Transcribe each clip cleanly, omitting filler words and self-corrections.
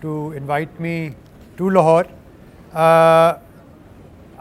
to invite me to Lahore.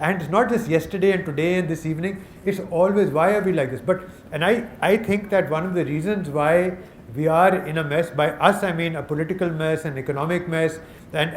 And it's not just yesterday and today and this evening, it's always why are we like this. And I think that one of the reasons why we are in a mess, by us I mean a political mess, an economic mess, and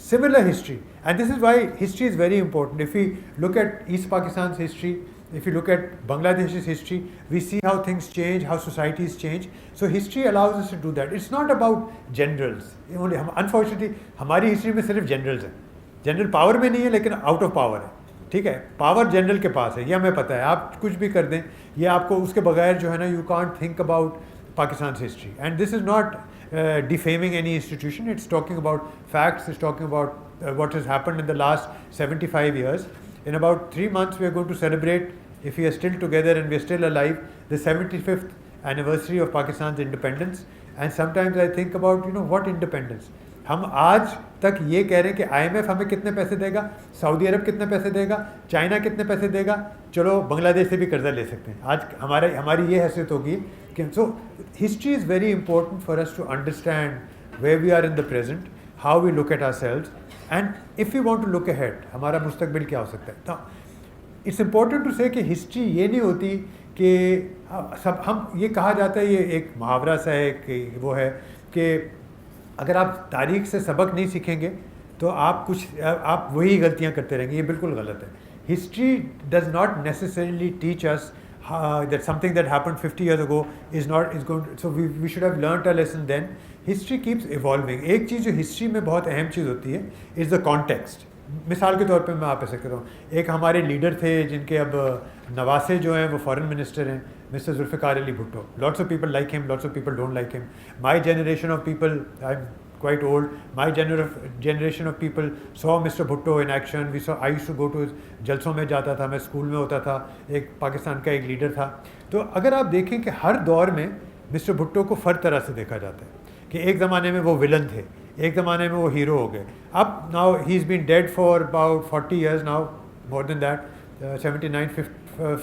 similar history, And this is why history is very important. If we look at East Pakistan's history, if you look at Bangladesh's history, we see how things change, how societies change. So history allows us to do that. It's not about generals. Only, unfortunately, ہماری history میں صرف generals ہیں. General power میں نہیں ہے لیکن out of power ہے. ٹھیک ہے, پاور جنرل کے پاس ہے, یہ ہمیں پتہ ہے. آپ کچھ بھی کر دیں, یہ آپ کو اس کے بغیر جو ہے نا, یو کانٹ تھنک اباؤٹ پاکستان's history. And this is not defaming any institution. It's talking about facts. It's talking about what has happened in the last 75 years. In about 3 months, we are going to celebrate, if we are still together and we are still alive, the 75th anniversary of Pakistan's independence. And sometimes I think about, what independence? ہم آج تک یہ کہہ رہے ہیں کہ IMF ہمیں کتنے پیسے دے گا, سعودی عرب کتنے پیسے دے گا, چائنا کتنے پیسے دے گا, چلو بنگلہ دیش سے بھی قرضہ لے سکتے ہیں. آج ہماری یہ حیثیت ہوگی کہ so history is very important for us to understand where we are in the present, how we look at ourselves, and if you want to look ahead, ہمارا مستقبل کیا ہو سکتا ہے. تو اٹس امپورٹنٹ ٹو سے کہ history یہ نہیں ہوتی کہ ہم یہ کہا جاتا ہے, یہ ایک محاورہ سا ہے کہ وہ ہے کہ اگر آپ تاریخ سے سبق نہیں سیکھیں گے تو آپ وہی غلطیاں کرتے رہیں گے. یہ بالکل غلط ہے. History does not necessarily teach us that something that happened 50 years ago is going, so we should have learnt a lesson then. History keeps evolving. ایک چیز جو ہسٹری میں بہت اہم چیز ہوتی ہے is the context. مثال کے طور پہ میں آپ ایسے کہتا ہوں, ایک ہمارے لیڈر تھے جن کے اب نواسے جو ہیں وہ فارن منسٹر ہیں, mister Zulfikar Ali Bhutto. Lots of people like him, lots of people don't like him. My generation of people, I am quite old, my generation of people saw Mr. Bhutto in action. I used to go to his جلسوں میں جاتا تھا, میں school میں ہوتا تھا, ایک پاکستان کا ایک لیڈر تھا. تو اگر آپ دیکھیں کہ ہر دور میں مسٹر بھٹو کو فرد طرح سے دیکھا جاتا ہے کہ ایک زمانے میں وہ ولن تھے, ایک زمانے میں وہ ہیرو ہو گئے. اب now he's been dead for about 40 years now, more than that, 79,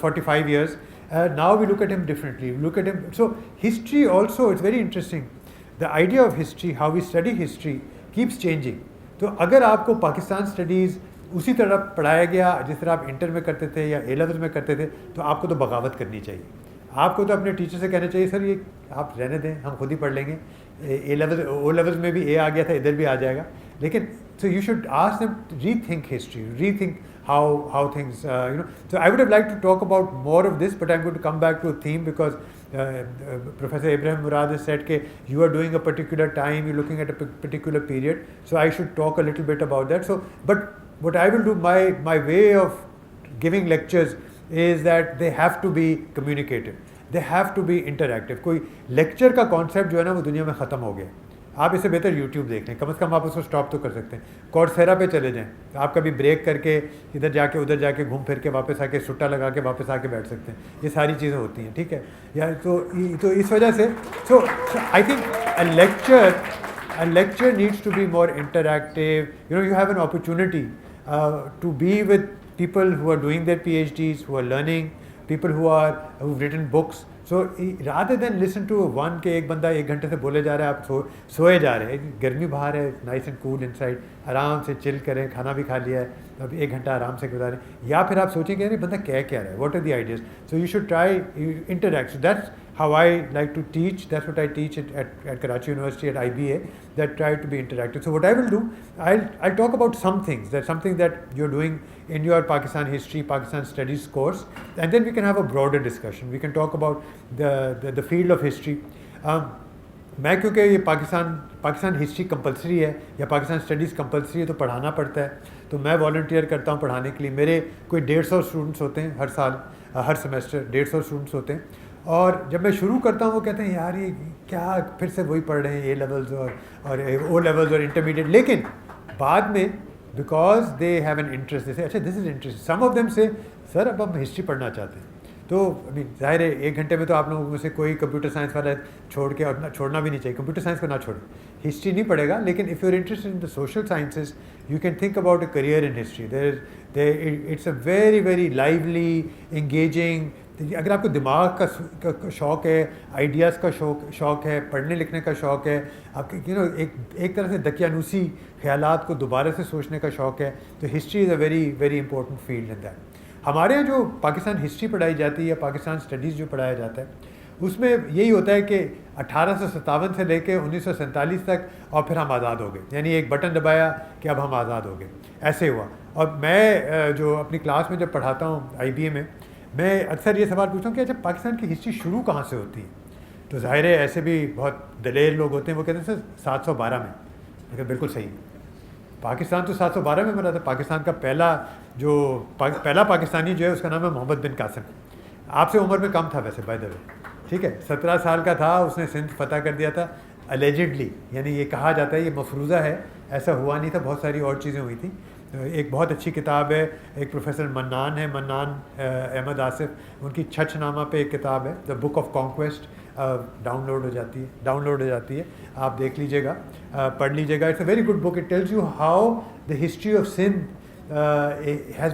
45 years. Now we look at him differently. We look at him. So history also, it's very interesting. The idea of history, how we study history, keeps changing. تو اگر آپ کو Pakistan studies اسی طرح پڑھایا گیا جس طرح آپ انٹر میں کرتے تھے یا اے لیولز میں کرتے تھے, تو آپ کو تو بغاوت کرنی چاہیے. آپ کو تو اپنے ٹیچر سے کہنا چاہیے, سر یہ آپ رہنے دیں, ہم خود ہی پڑھ لیں گے. اے لیول او لیولز میں بھی اے آ گیا تھا, ادھر بھی آ جائے گا. لیکن so you should ask them to rethink history, rethink how things, So I would have liked to talk about more of this, but I'm going to come back to a theme because Professor Ibrahim Murad has said that you are doing a particular time, you're looking at a particular period, so I should talk a little bit about that. So, but what I will do, my way of giving lectures is that they have to be communicative, they have to be interactive. کوئی lecture کا concept جو ہے نا وہ دنیا میں ختم ہو گیا. آپ اسے بہتر یوٹیوب دیکھ لیں, کم از کم آپ اس کو اسٹاپ تو کر سکتے ہیں. کورسیرا پہ چلے جائیں, آپ کبھی بریک کر کے ادھر جا کے ادھر جا کے گھوم پھر کے واپس آ کے سٹا لگا کے واپس آ کے بیٹھ سکتے ہیں. یہ ساری چیزیں ہوتی ہیں, ٹھیک ہے. یا تو اس وجہ سے so I think a lecture needs to be more interactive. You have an opportunity to be with people who are doing their PhDs, who are learning, people who've written books. So rather than listen to one کہ ایک بندہ 1 گھنٹے سے بولے جا رہا ہے, آپ سوئے جا رہے ہیں, گرمی باہر ہے, nice and cool inside, آرام سے چل کریں, کھانا بھی کھا لیا ہے, اب 1 گھنٹہ آرام سے گزاریں. یا پھر آپ سوچیں کہ بندہ کیا رہا ہے, what are the ideas. So you should try interact. So that's how I like to teach. That's what I teach at Karachi University at IBA, that try to be interactive. So what I will do, I'll talk about some things, that's something that you're doing in your Pakistan history, Pakistan studies course, and then we can have a broader discussion. We can talk about the field of history. میں کیونکہ یہ Pakistan history compulsory ہے یا Pakistan studies compulsory ہے تو پڑھانا پڑتا ہے, تو میں والنٹیئر کرتا ہوں پڑھانے کے لیے. میرے کوئی 150 اسٹوڈنٹس ہوتے ہیں ہر سال, ہر سیمسٹر 150 اسٹوڈنٹس ہوتے ہیں. اور جب میں شروع کرتا ہوں وہ کہتے ہیں یار یہ کیا پھر سے وہی پڑھ رہے ہیں, اے لیولز اور او لیولز اور انٹرمیڈیٹ. لیکن بعد میں because they have an interest, جیسے اچھا this is interest. Some of them say sir اب ہم ہسٹری پڑھنا چاہتے ہیں. تو ظاہر ہے 1 گھنٹے میں تو آپ لوگوں میں سے کوئی کمپیوٹر سائنس والا چھوڑ کے, اور چھوڑنا بھی نہیں چاہیے, کمپیوٹر سائنس کو نہ چھوڑیں, ہسٹری نہیں پڑھے گا. لیکن if you are interested in the social sciences you can think about a career in history. It's a very very lovely engaging. اگر آپ کو دماغ کا شوق ہے, آئیڈیاز کا شوق ہے, پڑھنے لکھنے کا شوق ہے, آپ کے ایک طرح سے دقیانوسی خیالات کو دوبارہ سے سوچنے کا شوق ہے, تو history is a very very important field in that. ہمارے یہاں جو پاکستان ہسٹری پڑھائی جاتی ہے یا پاکستان اسٹڈیز جو پڑھایا جاتا ہے اس میں یہی ہوتا ہے کہ 1857 سے لے کے 1947 تک اور پھر ہم آزاد ہو گئے, یعنی ایک بٹن دبایا کہ اب ہم آزاد ہو گئے, ایسے ہوا. اور میں جو اپنی کلاس میں جب پڑھاتا ہوں IBA میں اکثر یہ سوال پوچھتا ہوں کہ اچھا پاکستان کی ہسٹری شروع کہاں سے ہوتی ہے؟ تو ظاہر ہے ایسے بھی بہت دلیر لوگ ہوتے ہیں, وہ کہتے ہیں سر 712 میں. لیکن بالکل صحیح, پاکستان تو 712 میں بنا تھا. پاکستان کا پہلا پاکستانی جو ہے اس کا نام ہے محمد بن قاسم. آپ سے عمر میں کم تھا ویسے بائی دا وے, ٹھیک ہے, 17 سال کا تھا. اس نے سندھ فتح کر دیا تھا الیجڈلی, یعنی یہ کہا جاتا ہے, یہ مفروضہ ہے, ایسا ہوا نہیں تھا, بہت ساری اور چیزیں ہوئی تھیں. ایک بہت اچھی کتاب ہے, ایک پروفیسر منان ہے, منان احمد آصف, ان کی چھچ نامہ پہ ایک کتاب ہے the book of conquest, download ہو جاتی ہے, آپ دیکھ لیجیے گا, پڑھ لیجیے گا. It's a very good book. It tells you how the history of Sindh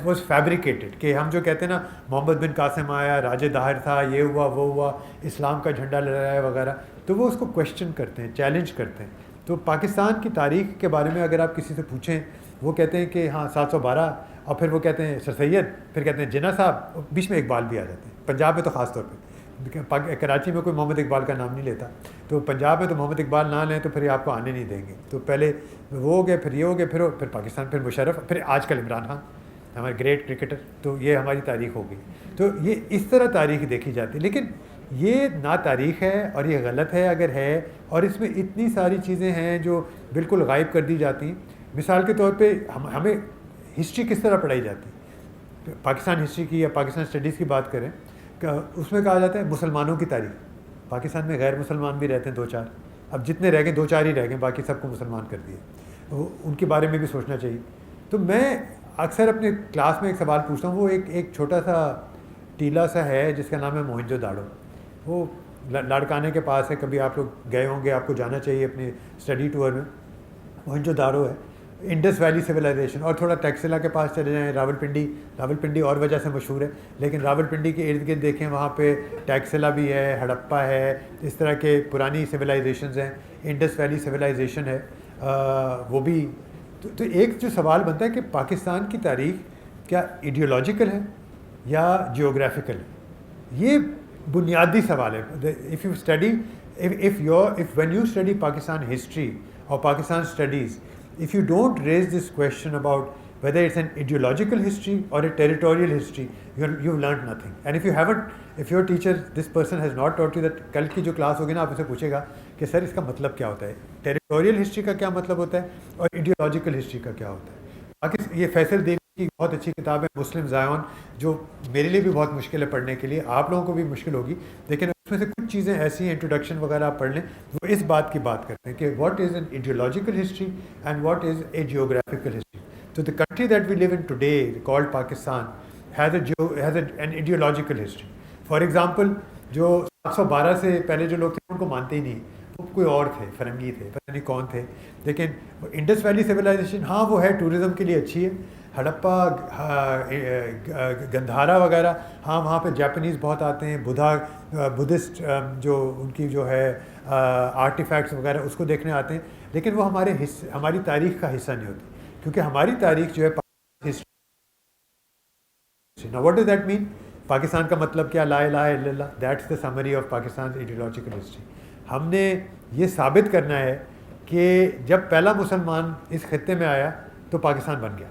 was fabricated. کہ ہم جو کہتے ہیں نا محمد بن قاسم آیا, راجے داہر تھا, یہ ہوا وہ ہوا, اسلام کا جھنڈا لہرایا وغیرہ, تو وہ اس کو کویشچن کرتے ہیں, چیلنج کرتے ہیں. تو پاکستان کی تاریخ کے بارے میں اگر آپ کسی سے پوچھیں, وہ کہتے ہیں کہ ہاں 712, اور پھر وہ کہتے ہیں سر سید, پھر کہتے ہیں جناح صاحب, بیچ میں اقبال بھی آ جاتے ہیں. پنجاب میں تو خاص طور پہ, کراچی میں کوئی محمد اقبال کا نام نہیں لیتا, تو پنجاب میں تو محمد اقبال نہ لیں تو پھر آپ کو آنے نہیں دیں گے. تو پہلے وہ ہو گئے, پھر یہ ہو گئے, پھر پاکستان, پھر مشرف, پھر آج کل عمران خان ہمارے گریٹ کرکٹر. تو یہ ہماری تاریخ ہو گئی. تو یہ اس طرح تاریخ دیکھی جاتی ہے. لیکن یہ نا تاریخ ہے اور یہ غلط ہے اگر ہے, اور اس میں اتنی ساری چیزیں ہیں جو بالکل غائب کر دی جاتی ہیں. مثال کے طور پہ ہمیں ہسٹری کس طرح پڑھائی جاتی ہے؟ پاکستان ہسٹری کی یا پاکستان اسٹڈیز کی بات کریں, اس میں کہا جاتا ہے مسلمانوں کی تاریخ. پاکستان میں غیر مسلمان بھی رہتے ہیں 2-4, اب جتنے رہ گئے 2-4 ہی رہ گئے, باقی سب کو مسلمان کر دیے. ان کے بارے میں بھی سوچنا چاہیے. تو میں اکثر اپنے کلاس میں ایک سوال پوچھتا ہوں, وہ ایک چھوٹا سا ٹیلا سا ہے جس کا نام ہے موہنجو داڑو. وہ لاڑکانے کے پاس ہے, کبھی آپ لوگ گئے ہوں گے, آپ کو جانا چاہیے اپنے اسٹڈی ٹور میں. موہنجو داڑو ہے, انڈس ویلی سویلائزیشن. اور تھوڑا ٹیکسلا کے پاس چلے جائیں, راولپنڈی اور وجہ سے مشہور ہے, لیکن راولپنڈی کے ارد گرد دیکھیں, وہاں پہ ٹیکسلا بھی ہے, ہڑپا ہے, اس طرح کے پرانی سویلائزیشنز ہیں. انڈس ویلی سویلائزیشن ہے وہ بھی. تو ایک جو سوال بنتا ہے کہ پاکستان کی تاریخ کیا ایڈیولوجیکل ہے یا جیوگرافیکل ہے؟ یہ بنیادی سوال ہے. If you study when you study Pakistan history or Pakistan studies, if you don't raise this question about whether it's an ideological history or a territorial history, you've learned nothing. And if your teacher, this person has not taught you that, کل کی جو class ہوگی نا, آپ اسے پوچھے گا کہ سر اس کا مطلب کیا ہوتا ہے, ٹیریٹوریل ہسٹری کا کیا مطلب ہوتا ہے, اور ایڈیولوجیکل ہسٹری کا کیا ہوتا ہے. یہ فیصل دیوی کی بہت اچھی کتاب ہے مسلم زائون, جو میرے لیے بھی بہت مشکل ہے پڑھنے کے لیے, آپ لوگوں کو بھی مشکل ہوگی, لیکن اس میں سے کچھ چیزیں ایسی ہیں, انٹروڈکشن وغیرہ آپ پڑھ لیں, وہ اس بات کی بات کرتے ہیں کہ what is an ideological history and what is a geographical history. تو the country that we live in today called Pakistan has an ideological history. For example, جو 712 سے پہلے جو لوگ تھے ان کو مانتے ہی نہیں, وہ کوئی اور تھے, فرنگی تھے, پتہ نہیں کون تھے. لیکن انڈس ویلی سویلائزیشن, ہاں وہ ہے, ٹورزم کے لیے اچھی ہے. ہڑپا, گندھارا وغیرہ, ہاں وہاں پہ جاپنیز بہت آتے ہیں, بدھسٹ جو ان کی جو ہے آرٹیفیکٹس وغیرہ اس کو دیکھنے آتے ہیں, لیکن وہ ہماری تاریخ کا حصہ نہیں ہوتی, کیونکہ ہماری تاریخ جو ہے history. Now what does that mean? Pakistan کا مطلب کیا؟ لا الہ الا اللہ. That's the summary of Pakistan ideological history. ہم نے یہ ثابت کرنا ہے کہ جب پہلا مسلمان اس خطے میں آیا تو پاکستان بن گیا.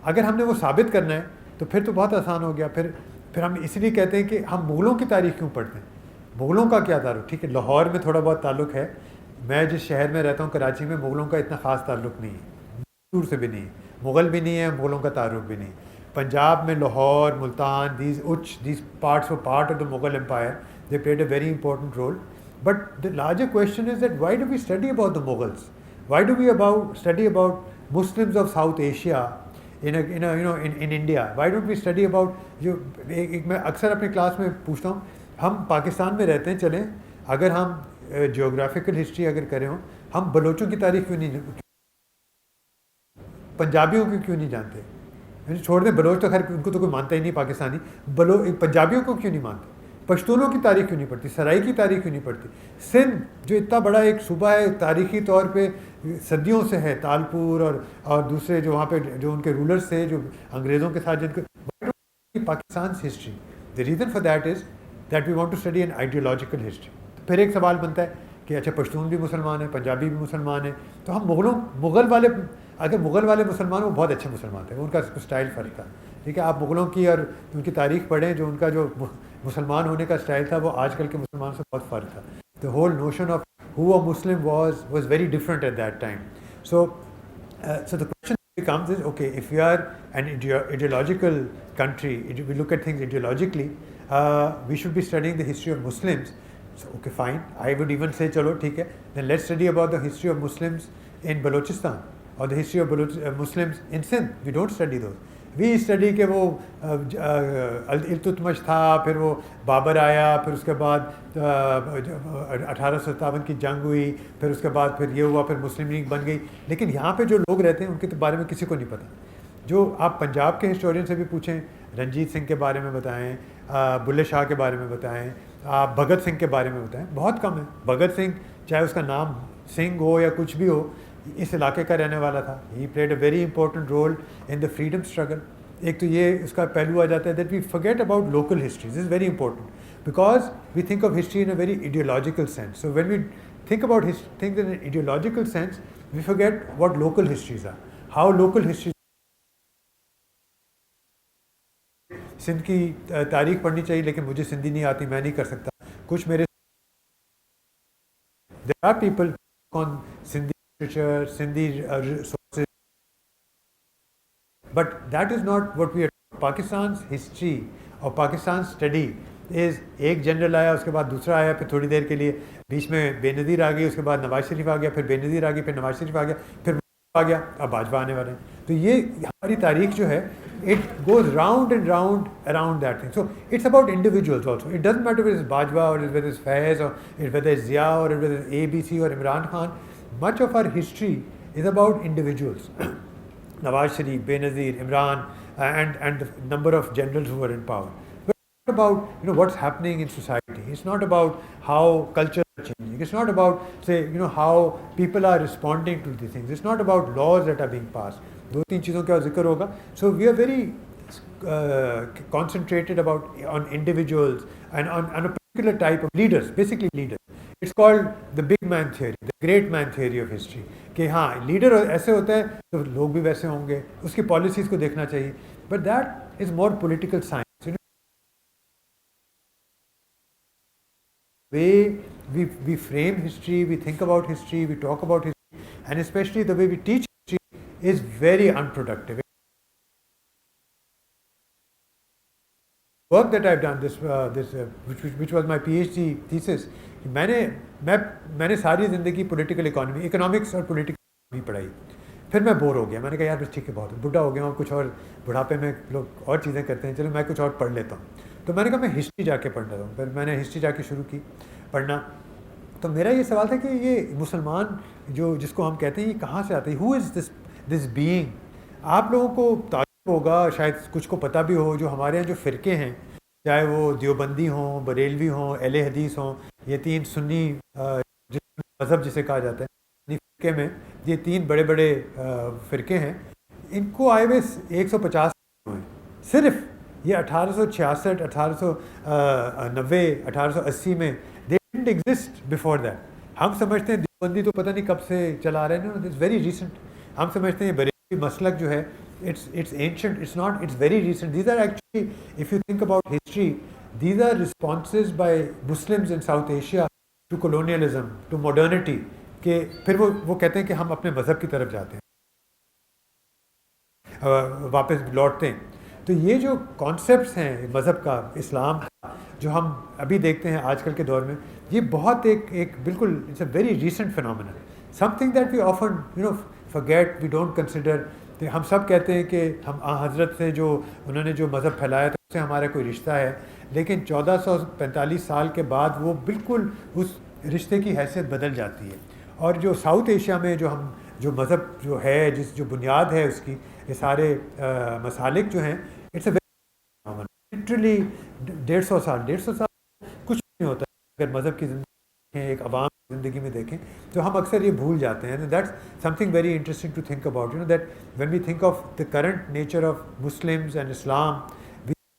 اگر ہم نے وہ ثابت کرنا ہے تو پھر تو بہت آسان ہو گیا. پھر ہم اس لیے کہتے ہیں کہ ہم مغلوں کی تاریخ کیوں پڑھتے ہیں, مغلوں کا کیا تعلق؟ ٹھیک ہے, لاہور میں تھوڑا بہت تعلق ہے, میں جس شہر میں رہتا ہوں کراچی میں, مغلوں کا اتنا خاص تعلق نہیں ہے, دور سے بھی نہیں, مغل بھی نہیں ہے, مغلوں کا تعلق بھی نہیں. پنجاب میں Lahore, Multan, these parts were part of the Mughal Empire. They played a very important role. But the larger question is that why do we study about the Mughals? Why do we study about Muslims of South Asia in India? Why don't we study about میں اکثر اپنی class میں پوچھتا ہوں, ہم پاکستان میں رہتے ہیں, چلیں اگر ہم جیوگرافیکل ہسٹری اگر کریں ہوں, ہم بلوچوں کی تاریخ کیوں نہیں, پنجابیوں کی کیوں نہیں جانتے؟ چھوڑ دیں, بلوچ تو خیر ان کو تو کوئی مانتا ہی نہیں پاکستانی, پنجابیوں کو کیوں نہیں مانتے؟ پشتونوں کی تاریخ کیوں نہیں پڑھتی؟ سرائی کی تاریخ کیوں نہیں پڑھتی؟ سندھ جو اتنا بڑا ایک صوبہ ہے, تاریخی طور پہ صدیوں سے ہے, تالپور اور دوسرے جو وہاں پہ جو ان کے رولرز تھے جو انگریزوں کے ساتھ, جن کو Pakistan history. The reason for that is that we want to study an ideological history. تو پھر ایک سوال بنتا ہے کہ اچھا پشتون بھی مسلمان ہیں, پنجابی بھی مسلمان ہیں, تو ہم مغل والے اگر مغل والے مسلمان وہ بہت اچھے مسلمان تھے, ان کا اسٹائل فرق تھا, ٹھیک ہے. آپ مغلوں کی اور ان کی تاریخ پڑھیں, جو ان کا جو مسلمان ہونے کا اسٹائل تھا وہ آج کل کے مسلمان سے بہت فرق تھا. The whole notion of who a Muslim was very different at that time. So the question becomes is, okay, if we are an ideological country, we look at things ideologically, we should be studying the history of Muslims. So, okay, fine. I would even say, chalo, theek hai. Then let's study about the history of Muslims in Balochistan or the history of Muslims in Sindh. We don't study those. We study کہ وہ التتمش تھا, پھر وہ بابر آیا, پھر اس کے بعد 1857 کی جنگ ہوئی, پھر اس کے بعد پھر یہ ہوا, پھر مسلم لیگ بن گئی. لیکن یہاں پہ جو لوگ رہتے ہیں ان کے بارے میں کسی کو نہیں پتہ. جو آپ پنجاب کے ہسٹورین سے بھی پوچھیں, رنجیت سنگھ کے بارے میں بتائیں, بلے شاہ کے بارے میں بتائیں, آپ بھگت سنگھ کے بارے میں بتائیں, بہت کم ہے. بھگت سنگھ چاہے اس کا نام سنگھ ہو یا کچھ بھی ہو, اس علاقے کا رہنے والا تھا. He played a very important role in the freedom struggle. ایک تو یہ اس کا پہلو آ جاتا ہے that we forget about local history. This is very important because we think of history in a very ideological sense. So when we think about think in ideological sense, we forget what local histories are, how local history. Sindh کی تاریخ پڑھنی چاہیے, لیکن مجھے سندھی نہیں آتی, میں نہیں کر سکتا. کچھ میرے there are people on Sindhi literature, Sindhi sources, but that is not what we are. Pakistan's history اور پاکستان اسٹڈی از ایک جنرل آیا, اس کے بعد دوسرا آیا, پھر تھوڑی دیر کے لیے بیچ میں بے نظیر آ گئی, اس کے بعد نواز شریف آ گیا, پھر بے نظیر آ گئی, پھر نواز شریف آ گیا, پھر آ گیا, اب باجوہ آنے والے ہیں. تو یہ ہماری تاریخ جو ہے it goes round and round around that thing. So it's about individuals also. It doesn't matter whether it's Bajwa or whether it's Faiz or whether it's Zia or whether it's ABC or Imran Khan. Much of our history is about individuals. Nawaz Sharif, Benazir, Imran, and the number of generals who were in power. But it's not about what's happening in society. It's not about how culture is changing. It's not about how people are responding to these things. It's not about laws that are being passed. دو تین چیزوں کا ذکر ہوگا. So we are very concentrated on individuals and on a particular type of leaders, basically leaders. It's called the big man theory, the great man theory of history. کہ ہاں leader ایسے ہوتا ہے تو لوگ بھی ویسے ہوں گے, اس کی پالیسیز کو دیکھنا چاہیے. But that is more political science. We frame history, we think about history, we talk about history, and especially the way we teach history is very unproductive. Work that I've done, which was my PhD thesis, میں نے ساری زندگی political economics اور political بھی پڑھائی. پھر میں bore ہو گیا, میں نے کہا یار بس ٹھیک ہے, بہت بڈھا ہو گیا ہوں, کچھ اور بڑھاپے میں لوگ اور چیزیں کرتے ہیں, چلو میں کچھ اور پڑھ لیتا ہوں. تو میں نے کہا میں ہسٹری جا کے پڑھ لیتا ہوں. پھر میں نے ہسٹری جا کے شروع کی پڑھنا. تو میرا یہ سوال تھا کہ یہ مسلمان جس کو ہم کہتے ہیں یہ کہاں سے آتے ہیں, ہو از دس بینگ. آپ لوگوں کو تعجب ہوگا, شاید کچھ کو پتہ بھی ہو, جو ہمارے یہاں جو فرقے ہیں, چاہے وہ دیوبندی ہوں, بریلوی ہوں, اہل حدیث ہوں, یہ تین سنی مذہب جسے کہا جاتا ہے, فرقے میں یہ تین بڑے بڑے فرقے ہیں, ان کو آئے ہوئے 150 ہوئے صرف. یہ 1866, 1890, 1880 میں they didn't exist before that. ہم سمجھتے ہیں دیوبندی تو پتہ نہیں کب سے چلا رہے ہیں, it's very recent. ہم سمجھتے ہیں بریلوی مسلک جو ہے it's ancient. It's not, it's very recent. These are actually, if you think about history, these are responses by Muslims in South Asia to colonialism, to modernity, کہ پھر وہ کہتے ہیں کہ ہم اپنے مذہب کی طرف جاتے ہیں, واپس لوٹتے ہیں. تو یہ جو کانسیپٹس ہیں مذہب کا, اسلام کا, جو ہم ابھی دیکھتے ہیں آج کل کے دور میں, یہ بہت ایک بالکل it's a very recent phenomena, something that we often forget, we don't consider. ہم سب کہتے ہیں کہ ہم حضرت سے جو انہوں نے جو مذہب پھیلایا تھا اس سے ہمارا کوئی رشتہ ہے, لیکن 1445 سال کے بعد وہ بالکل اس رشتے کی حیثیت بدل جاتی ہے. اور جو ساؤتھ ایشیا میں جو مذہب جو ہے, جو بنیاد ہے اس کی, یہ سارے مسالک جو ہیں, اٹس اے ویری لٹرلی 150 سال کچھ نہیں ہوتا اگر مذہب کی زندگی ایک عوام کی زندگی میں دیکھیں تو ہم اکثر یہ بھول جاتے ہیں. That's something very interesting to think about, that when we think of the current nature of Muslims and Islam,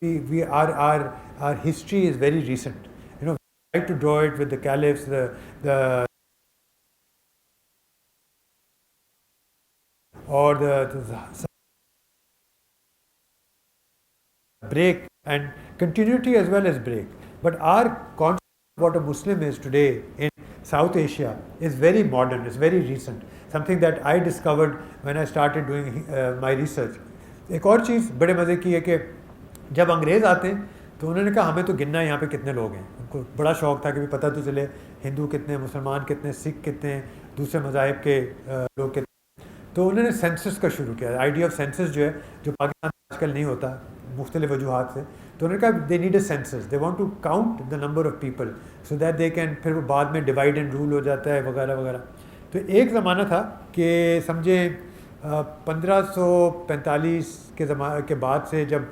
our history is very recent. We like to draw it with the caliphs, the or the break and continuity as well as break. But our concept of what a Muslim is today in South Asia is very modern, it's very recent, something that I discovered when I started doing my research. ایک اور چیز بڑے مزے کی ہے کہ جب انگریز آتے ہیں تو انہوں نے کہا ہمیں تو گننا ہے یہاں پہ کتنے لوگ ہیں. ان کو بڑا شوق تھا کہ بھی پتہ تو چلے ہندو کتنے, مسلمان کتنے, سکھ کتنے ہیں, دوسرے مذاہب کے لوگ کتنے. تو انہوں نے سینسس کا شروع کیا. آئیڈیا آف سینسس جو ہے, جو پاکستان میں آج کل نہیں ہوتا مختلف وجوہات سے, تو انہوں نے کہا they need a census, they want to count the number of people so that they can, پھر وہ بعد میں ڈیوائڈ اینڈ رول ہو جاتا ہے وغیرہ وغیرہ. تو ایک زمانہ تھا کہ سمجھیں 1545 کے بعد سے جب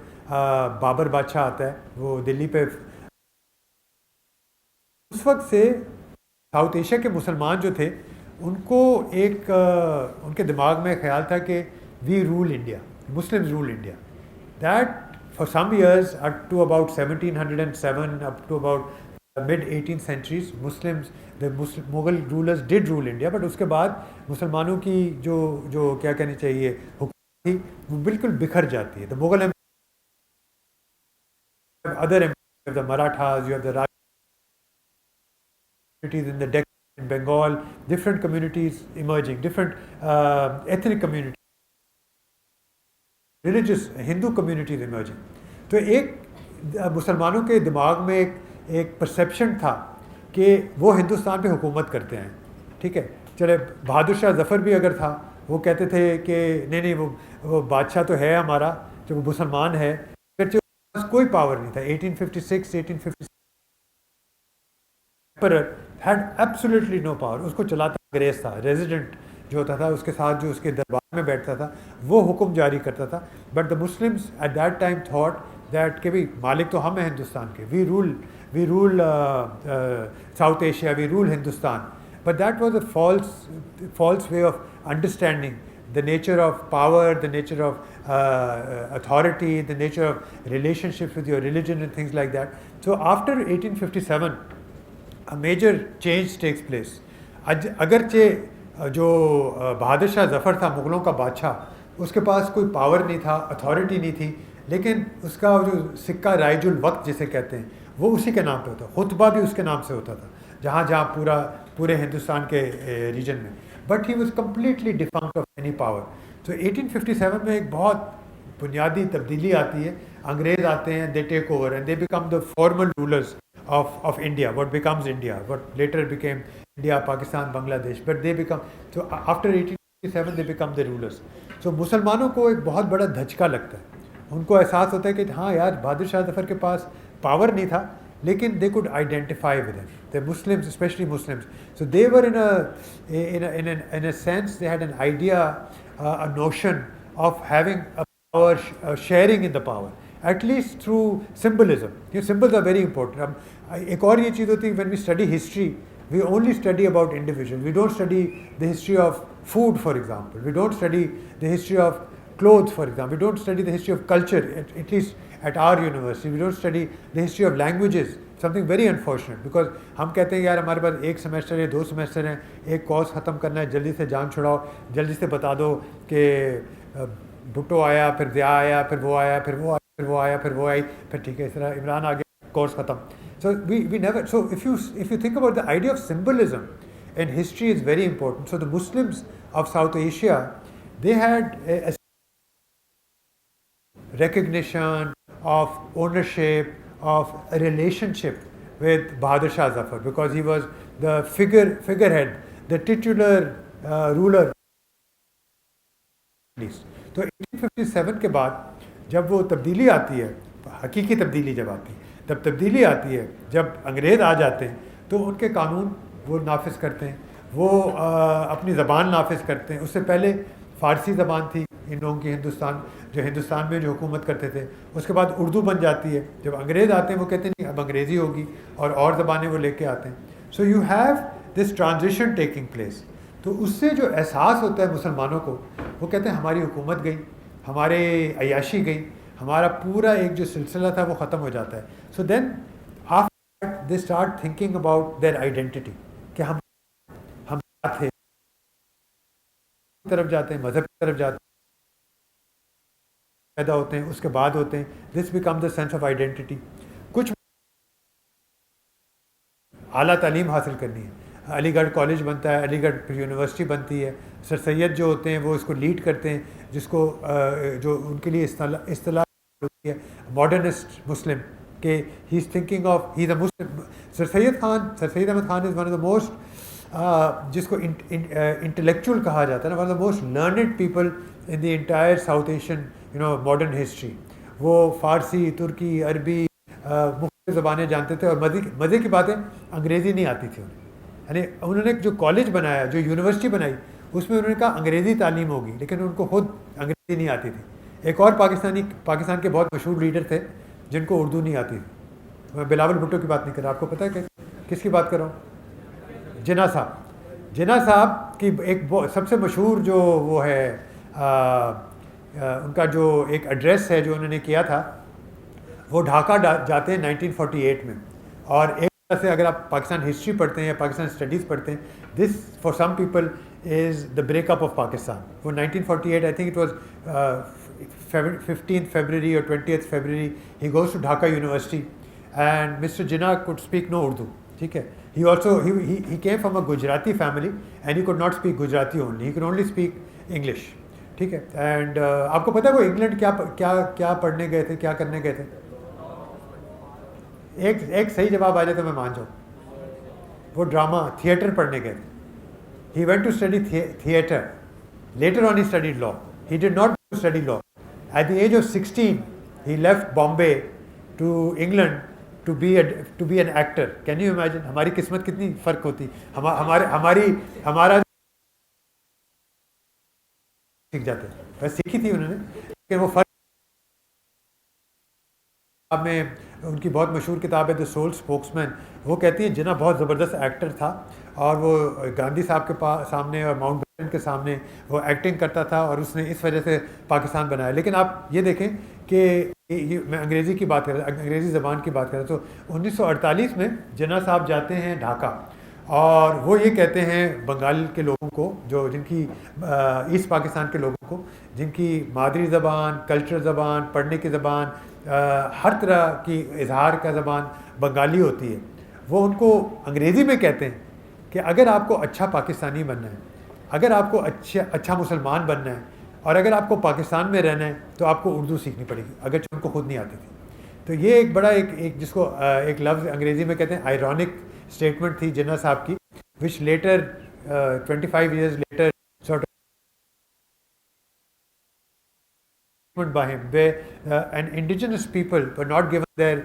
بابر بادشاہ آتا ہے وہ دلی پہ, اس وقت سے ساؤتھ ایشیا کے مسلمان جو تھے ان کو ایک ان کے دماغ میں خیال تھا کہ we rule India, Muslims rule India. That for some years up to about 1707 up to about mid 18th centuries Muslims, the Mughal rulers did rule India, but اس کے بعد مسلمانوں کی جو کیا کہنی چاہیے حکومت تھی وہ بالکل بکھر جاتی ہے. The Mughal other empires, the Marathas, you have the Raj communities in the Deccan, in Bengal, different communities emerging, different ethnic communities, religious Hindu communities emerging. تو ایک مسلمانوں کے دماغ میں ایک پرسیپشن تھا کہ وہ ہندوستان پہ حکومت کرتے ہیں. ٹھیک ہے, چلے بہادر شاہ ظفر بھی اگر تھا, وہ کہتے تھے کہ نہیں وہ بادشاہ تو ہے ہمارا, جو وہ مسلمان ہے, کوئی پاور نہیں تھا. 1856 emperor had absolutely no power. اس کو چلاتا انگریز تھا, ریزیڈنٹ جو ہوتا تھا اس کے ساتھ جو اس کے دربار میں بیٹھتا تھا وہ حکم جاری کرتا تھا. But the Muslims at that time thought that کہ بھائی مالک تو ہم ہیں ہندوستان کے, we rule South Asia, we rule Hindustan. But that was a false way of understanding the nature of power, the nature of authority, the nature of relationships with your religion and things like that. So after 1857 a major change takes place. اگرچہ جو بہادر شاہ ظفر تھا مغلوں کا بادشاہ, اس کے پاس کوئی power نہیں تھا, اتھارٹی نہیں تھی, لیکن اس کا جو سکہ رائج الوقت جسے کہتے ہیں وہ اسی کے نام پہ ہوتا, خطبہ بھی اس کے نام سے ہوتا تھا جہاں پورے ہندوستان کے ریجن میں. But he was completely defunct of any power. تو 1857 میں ایک بہت بنیادی تبدیلی آتی ہے. انگریز آتے ہیں, they take over and they became the formal rulers of India, what becomes India, what later became India, Pakistan, Bangladesh, but they become, so after 1857 they become the rulers. So مسلمانوں کو ایک بہت بڑا دھچکا لگتا ہے, ان کو احساس ہوتا ہے کہ ہاں یار بہادر شاہ ظفر کے پاس پاور نہیں تھا لیکن they could identify with him. The Muslims, especially Muslims, so they were in a sense they had an idea, a notion of having a power, sharing in the power, at least through symbolism. Symbols are very important. ایک اور یہ چیز ہوتی ہے, when we study history we only study about individuals. We don't study the history of food, for example. We don't study the history of clothes, for example. We don't study the history of culture, at least at our university. We don't study the history of languages. Something very unfortunate, because ہم کہتے ہیں یار ہمارے پاس ایک semester ہے, 2 semester ہیں, ایک course ختم کرنا ہے, جلدی سے جان چھڑاؤ, جلدی سے بتا دو کہ بھٹو آیا, پھر ضیاء آیا, پھر وہ آیا, پھر وہ آیا, پھر وہ آیا, پھر وہ آئی, پھر ٹھیک ہے اس طرح عمران آ گیا, کورس ختم. So we never, so if you think about the idea of symbolism in history is very important. So the Muslims of South Asia, they had a recognition of ownership, of a relationship with Bahadur Shah Zafar, because he was the figurehead, the titular ruler. تو 1857 کے بعد جب وہ تبدیلی آتی ہے, حقیقی تبدیلی جب آتی ہے, تب تبدیلی آتی ہے جب انگریز آ جاتے ہیں تو ان کے قانون وہ نافذ کرتے ہیں, وہ اپنی زبان نافذ کرتے ہیں. اس سے پہلے فارسی زبان تھی ان لوگوں کی, ہندوستان میں جو حکومت کرتے تھے. اس کے بعد اردو بن جاتی ہے. جب انگریز آتے ہیں وہ کہتے ہیں نہیں اب انگریزی ہوگی, اور زبانیں وہ لے کے آتے ہیں. So you have this transition taking place. تو اس سے جو احساس ہوتا ہے مسلمانوں کو, وہ کہتے ہیں ہماری حکومت گئی, ہمارے عیاشی گئی, ہمارا پورا ایک جو سلسلہ تھا وہ ختم ہو جاتا ہے. So then after they start thinking about their identity کہ ہم کیا تھے, طرف جاتے ہیں, مذہب کی طرف جاتے ہیں, پیدا ہوتے ہیں, اس کے بعد ہوتے ہیں. This became the sense of identity. کچھ اعلیٰ تعلیم حاصل کرنی ہے, علی گڑھ کالج بنتا ہے, علی گڑھ یونیورسٹی بنتی ہے. سر سید جو ہوتے ہیں وہ اس کو لیڈ کرتے ہیں, جس کو جو ان کے لیے اصطلاح ہوتی ہے ماڈرنسٹ مسلم, کہ he is thinking of he is a Muslim. Sir Syed Ahmad Khan is one of the most, جس کو انٹلیکچوئل کہا جاتا ہے نا, one of the most learned people in the entire South Asian modern history. وہ فارسی, ترکی, عربی, مختلف زبانیں جانتے تھے, اور مزے کی باتیں انگریزی نہیں آتی تھی انہیں. یعنی انہوں نے جو کالج بنایا, جو یونیورسٹی بنائی, اس میں انہوں نے کہا انگریزی تعلیم ہوگی, لیکن ان کو خود انگریزی نہیں آتی تھی. ایک اور پاکستان کے بہت مشہور لیڈر تھے جن کو اردو نہیں آتی تھی. میں بلاول بھٹو کی بات نہیں کر رہا, آپ کو پتہ ہے کہ کس کی بات کر رہا ہوں؟ جناح صاحب کی ایک سب سے مشہور جو وہ ہے, ان کا جو ایک ایڈریس ہے جو انہوں نے کیا تھا, وہ ڈھاکہ جاتے ہیں 1948 میں. اور ایک طرح سے اگر آپ پاکستان ہسٹری پڑھتے ہیں یا پاکستان اسٹڈیز پڑھتے ہیں, this for some people is the break up of Pakistan. وہ 1948 I think it was 15th February or 20th February, he goes to Dhaka University and Mr. Jinnah could speak no Urdu. ٹھیک ہے, he also he came from a Gujarati family and he could not speak Gujarati only, he could only speak English. ٹھیک ہے, and آپ کو پتہ ہے وہ England کیا پڑھنے گئے تھے, کیا کرنے گئے تھے؟ ایک صحیح جواب آ جائے تو میں مان جاؤں. وہ ڈرامہ تھیٹر پڑھنے گئے تھے. He went to study theatre. Later on he studied law. He did not study law. At the age of 16, he left Bombay to England to be an actor. Can you imagine? ہماری قسمت کتنی فرق ہوتی. ہمارا سیکھ جاتے ہیں, بس سیکھی تھی انہوں نے, لیکن وہ فرق میں ان کی بہت مشہور کتاب ہے دی سول اسپوکس مین. وہ کہتی ہے جناح بہت زبردست ایکٹر تھا, اور وہ گاندھی صاحب کے سامنے اور ماؤنٹ بیٹن کے سامنے وہ ایکٹنگ کرتا تھا, اور اس نے اس وجہ سے پاکستان بنایا. لیکن آپ یہ دیکھیں کہ میں انگریزی کی بات کر رہا, انگریزی زبان کی بات کر رہا, تو 1948 میں جناح صاحب جاتے ہیں ڈھاکہ, اور وہ یہ کہتے ہیں بنگال کے لوگوں کو, جن کی ایسٹ پاکستان کے لوگوں کو, جن کی مادری زبان, کلچرل زبان, پڑھنے کی زبان, ہر طرح کی اظہار کا زبان بنگالی ہوتی ہے, وہ ان کو انگریزی میں کہتے ہیں کہ اگر آپ کو اچھا پاکستانی بننا ہے, اگر آپ کو اچھا مسلمان بننا ہے, اور اگر آپ کو پاکستان میں رہنا ہے, تو آپ کو اردو سیکھنی پڑے گی, اگرچہ ان کو خود نہیں آتی تھی. تو یہ ایک بڑا ایک جس کو ایک لفظ انگریزی میں کہتے ہیں آئرونک اسٹیٹمنٹ تھی جناح صاحب کی, وچ letter 25 years later sort of by him, where an indigenous people were not given their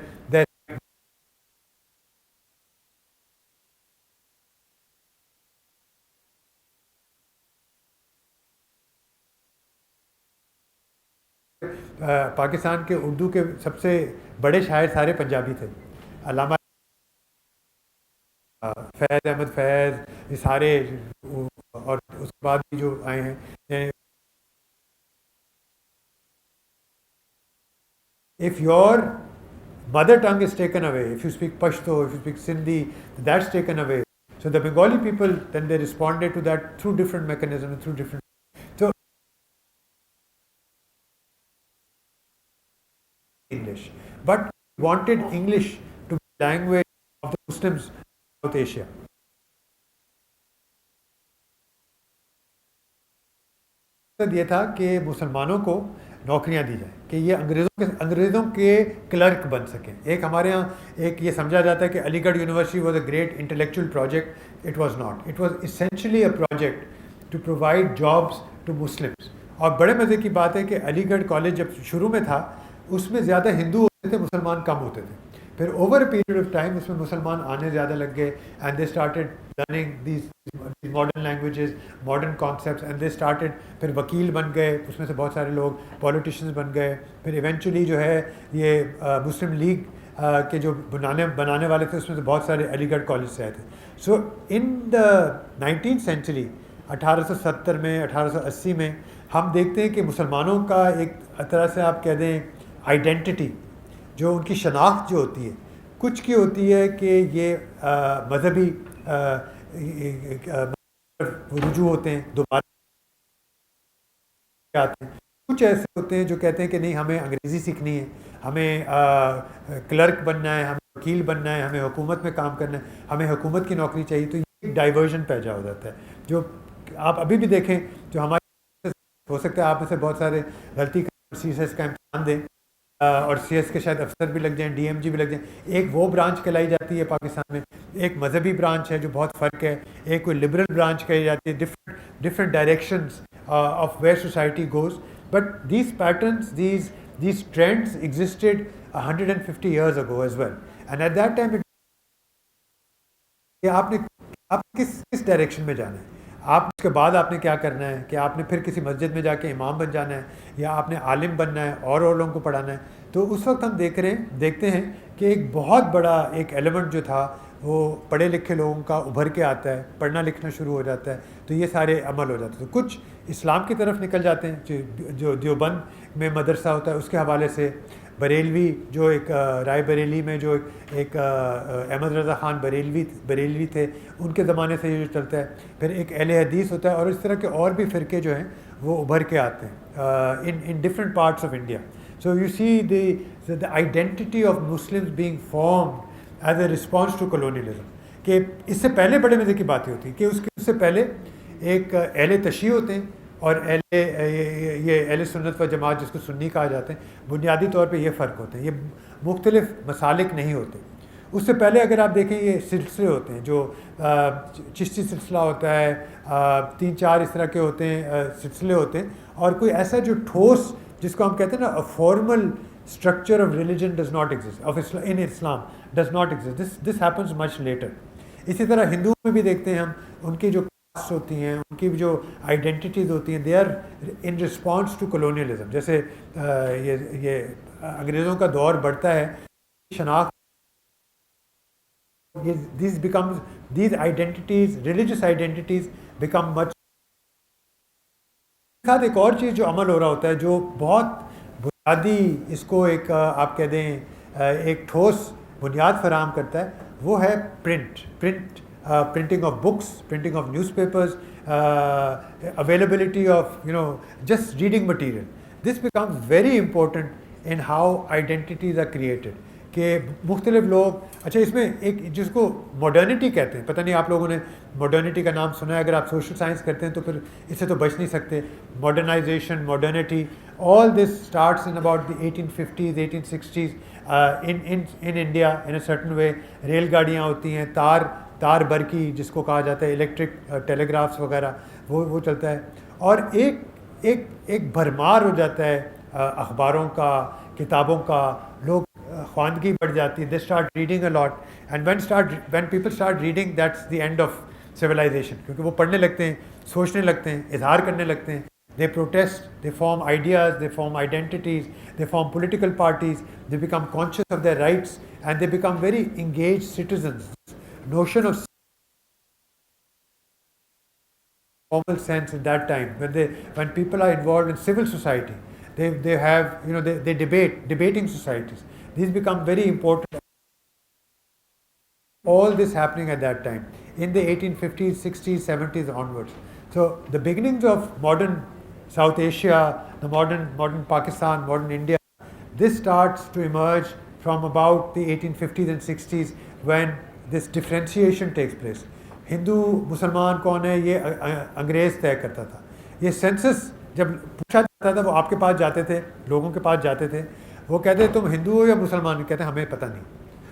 Pakistan کے اردو کے سب سے بڑے شاعر سارے پنجابی تھے. علامہ فیض احمد فیض, یہ سارے, اور اس کے بعد بھی جو آئے ہیں. If your mother tongue is taken away, if you speak Pashto, if you speak Sindhi, that's taken away. So the Bengali people, then they responded to that through different mechanisms, through different. So English, but wanted English to be the language of the Muslims of South Asia. یہ تھا کہ مسلمانوں کو نوکریاں دی جائیں, کہ یہ انگریزوں کے کلرک بن سکیں. ایک ہمارے ہاں ایک یہ سمجھا جاتا ہے کہ Aligarh university was a great intellectual project. It was not, it was essentially a project to provide jobs to Muslims. اور بڑے مزے کی بات ہے کہ علی گڑھ کالج جب شروع میں تھا, اس میں زیادہ ہندو ہوتے تھے, مسلمان کم ہوتے تھے. پھر over a period of time اس میں مسلمان آنے زیادہ لگ گئے, and they started learning these modern languages, modern concepts, and they started. پھر وکیل بن گئے, اس میں سے بہت سارے لوگ پولیٹیشینز بن گئے. پھر ایونچولی جو ہے یہ مسلم لیگ کے جو بنانے والے تھے, اس میں سے بہت سارے علی گڑھ کالج سے آئے تھے. سو ان دا 19th century 1870 میں 1880 میں ہم دیکھتے ہیں کہ مسلمانوں کا ایک طرح سے آپ کہہ دیں آئیڈینٹی، جو ان کی شناخت جو ہوتی ہے، کچھ کی ہوتی ہے کہ یہ مذہبی رجوع ہوتے ہیں، دوبارہ آتے ہیں. کچھ ایسے ہوتے ہیں جو کہتے ہیں کہ نہیں ہمیں انگریزی سیکھنی ہے، ہمیں کلرک بننا ہے، ہمیں وکیل بننا ہے، ہمیں حکومت میں کام کرنا ہے، ہمیں حکومت کی نوکری چاہیے. تو یہ ڈائیورژن پیدا ہو جاتا ہے. جو آپ ابھی بھی دیکھیں، جو ہمارے ہو سکتا ہے آپ میں سے بہت سارے غلطی سی ایس کا امتحان دیں اور سی ایس کے شاید افسر بھی لگ جائیں، ڈی ایم جی بھی لگ جائیں. ایک وہ برانچ کہلائی جاتی ہے پاکستان میں، ایک مذہبی برانچ ہے جو بہت فرق ہے، ایک کوئی لبرل برانچ کہی جاتی ہے. Different directions of where society goes, but these patterns, these trends existed 150 years ago as well, and at that time کہ آپ کس ڈائریکشن میں جانا ہے، آپ اس کے بعد آپ نے کیا کرنا ہے، کہ آپ نے پھر کسی مسجد میں جا کے امام بن جانا ہے، یا آپ نے عالم بننا ہے اور لوگوں کو پڑھانا ہے. تو اس وقت ہم دیکھتے ہیں کہ ایک بہت بڑا ایک ایلیمنٹ جو تھا وہ پڑھے لکھے لوگوں کا ابھر کے آتا ہے، پڑھنا لکھنا شروع ہو جاتا ہے. تو یہ سارے عمل ہو جاتے ہیں. تو کچھ اسلام کی طرف نکل جاتے ہیں، جو دیوبند میں مدرسہ ہوتا ہے اس کے حوالے سے، بریلوی جو ایک رائے بریلی میں جو ایک احمد رضا خان بریلوی تھے، ان کے زمانے سے یہ جو چلتا ہے. پھر ایک اہل حدیث ہوتا ہے، اور اس طرح کے اور بھی فرقے جو ہیں وہ ابھر کے آتے ہیں in different parts of India. So you see the identity of Muslims being formed as a response to colonialism. کہ اس سے پہلے بڑے مزے کی باتیں ہوتی ہیں کہ اس سے پہلے ایک اہل تشیع ہوتے ہیں، اور یہ اہل سنت و جماعت جس کو سنی کہا جاتے ہیں، بنیادی طور پہ یہ فرق ہوتے ہیں، یہ مختلف مسالک نہیں ہوتے. اس سے پہلے اگر آپ دیکھیں یہ سلسلے ہوتے ہیں، جو چشتی سلسلہ ہوتا ہے، 3-4 اس طرح کے ہوتے ہیں سلسلے ہوتے ہیں. اور کوئی ایسا جو ٹھوس، جس کو ہم کہتے ہیں نا formal structure of religion does not exist, in Islam does not exist. This happens much later. اسی طرح ہندوؤں میں بھی دیکھتے ہیں ہم، ان کی جو کاسٹ ہوتی ہیں، ان کی جو آئیڈینٹیز ہوتی ہیں، they are in response to colonialism. جیسے یہ انگریزوں کا دور بڑھتا ہے، شناخت these identities, religious identities become much. ساتھ ایک اور چیز جو عمل ہو رہا ہوتا ہے، جو بہت بنیادی اس کو ایک آپ کہہ دیں ایک ٹھوس بنیاد فراہم کرتا ہے، وہ ہے printing of books, printing of newspapers, availability of just reading material. This becomes very important in how identities are created. کہ مختلف لوگ، اچھا اس میں ایک جس کو ماڈرنٹی کہتے ہیں، پتہ نہیں آپ لوگوں نے ماڈرنٹی کا نام سنا ہے، اگر آپ سوشل سائنس کرتے ہیں تو پھر اس سے تو بچ نہیں سکتے. Modernisation, modernity, all this starts in about the 1850s 1860s in India in a certain way. Rail گاڑیاں ہوتی ہیں، تار برقی جس کو کہا جاتا ہے، الیکٹرک ٹیلی گرافس وغیرہ، وہ چلتا ہے. اور ایک بھرمار ہو جاتا ہے اخباروں کا، کتابوں کا، لوگ خواندگی بڑھ جاتی ہے. they start reading a lot, and when people start reading, that's the end of civilization. کیونکہ وہ پڑھنے لگتے ہیں، سوچنے لگتے ہیں، اظہار کرنے لگتے ہیں. They protest, they form ideas, they form identities, they form political parties, they become conscious of their rights, and they become very engaged citizens. Notion of formal sense in that time, when people are involved in civil society, they have, they debating societies. These become very important. All this happening at that time, in the 1850s, 60s, 70s onwards. So the beginnings of modern South Asia, the modern Pakistan, modern India, this starts to emerge from about the 1850s and 60s, when this differentiation takes place. ہندو مسلمان کون ہے یہ انگریز طے کرتا تھا. یہ census جب پوچھا جاتا تھا، وہ آپ کے پاس جاتے تھے، لوگوں کے پاس جاتے تھے، وہ کہتے تم ہندو ہو یا مسلمان؟ کہتے ہیں ہمیں پتہ نہیں.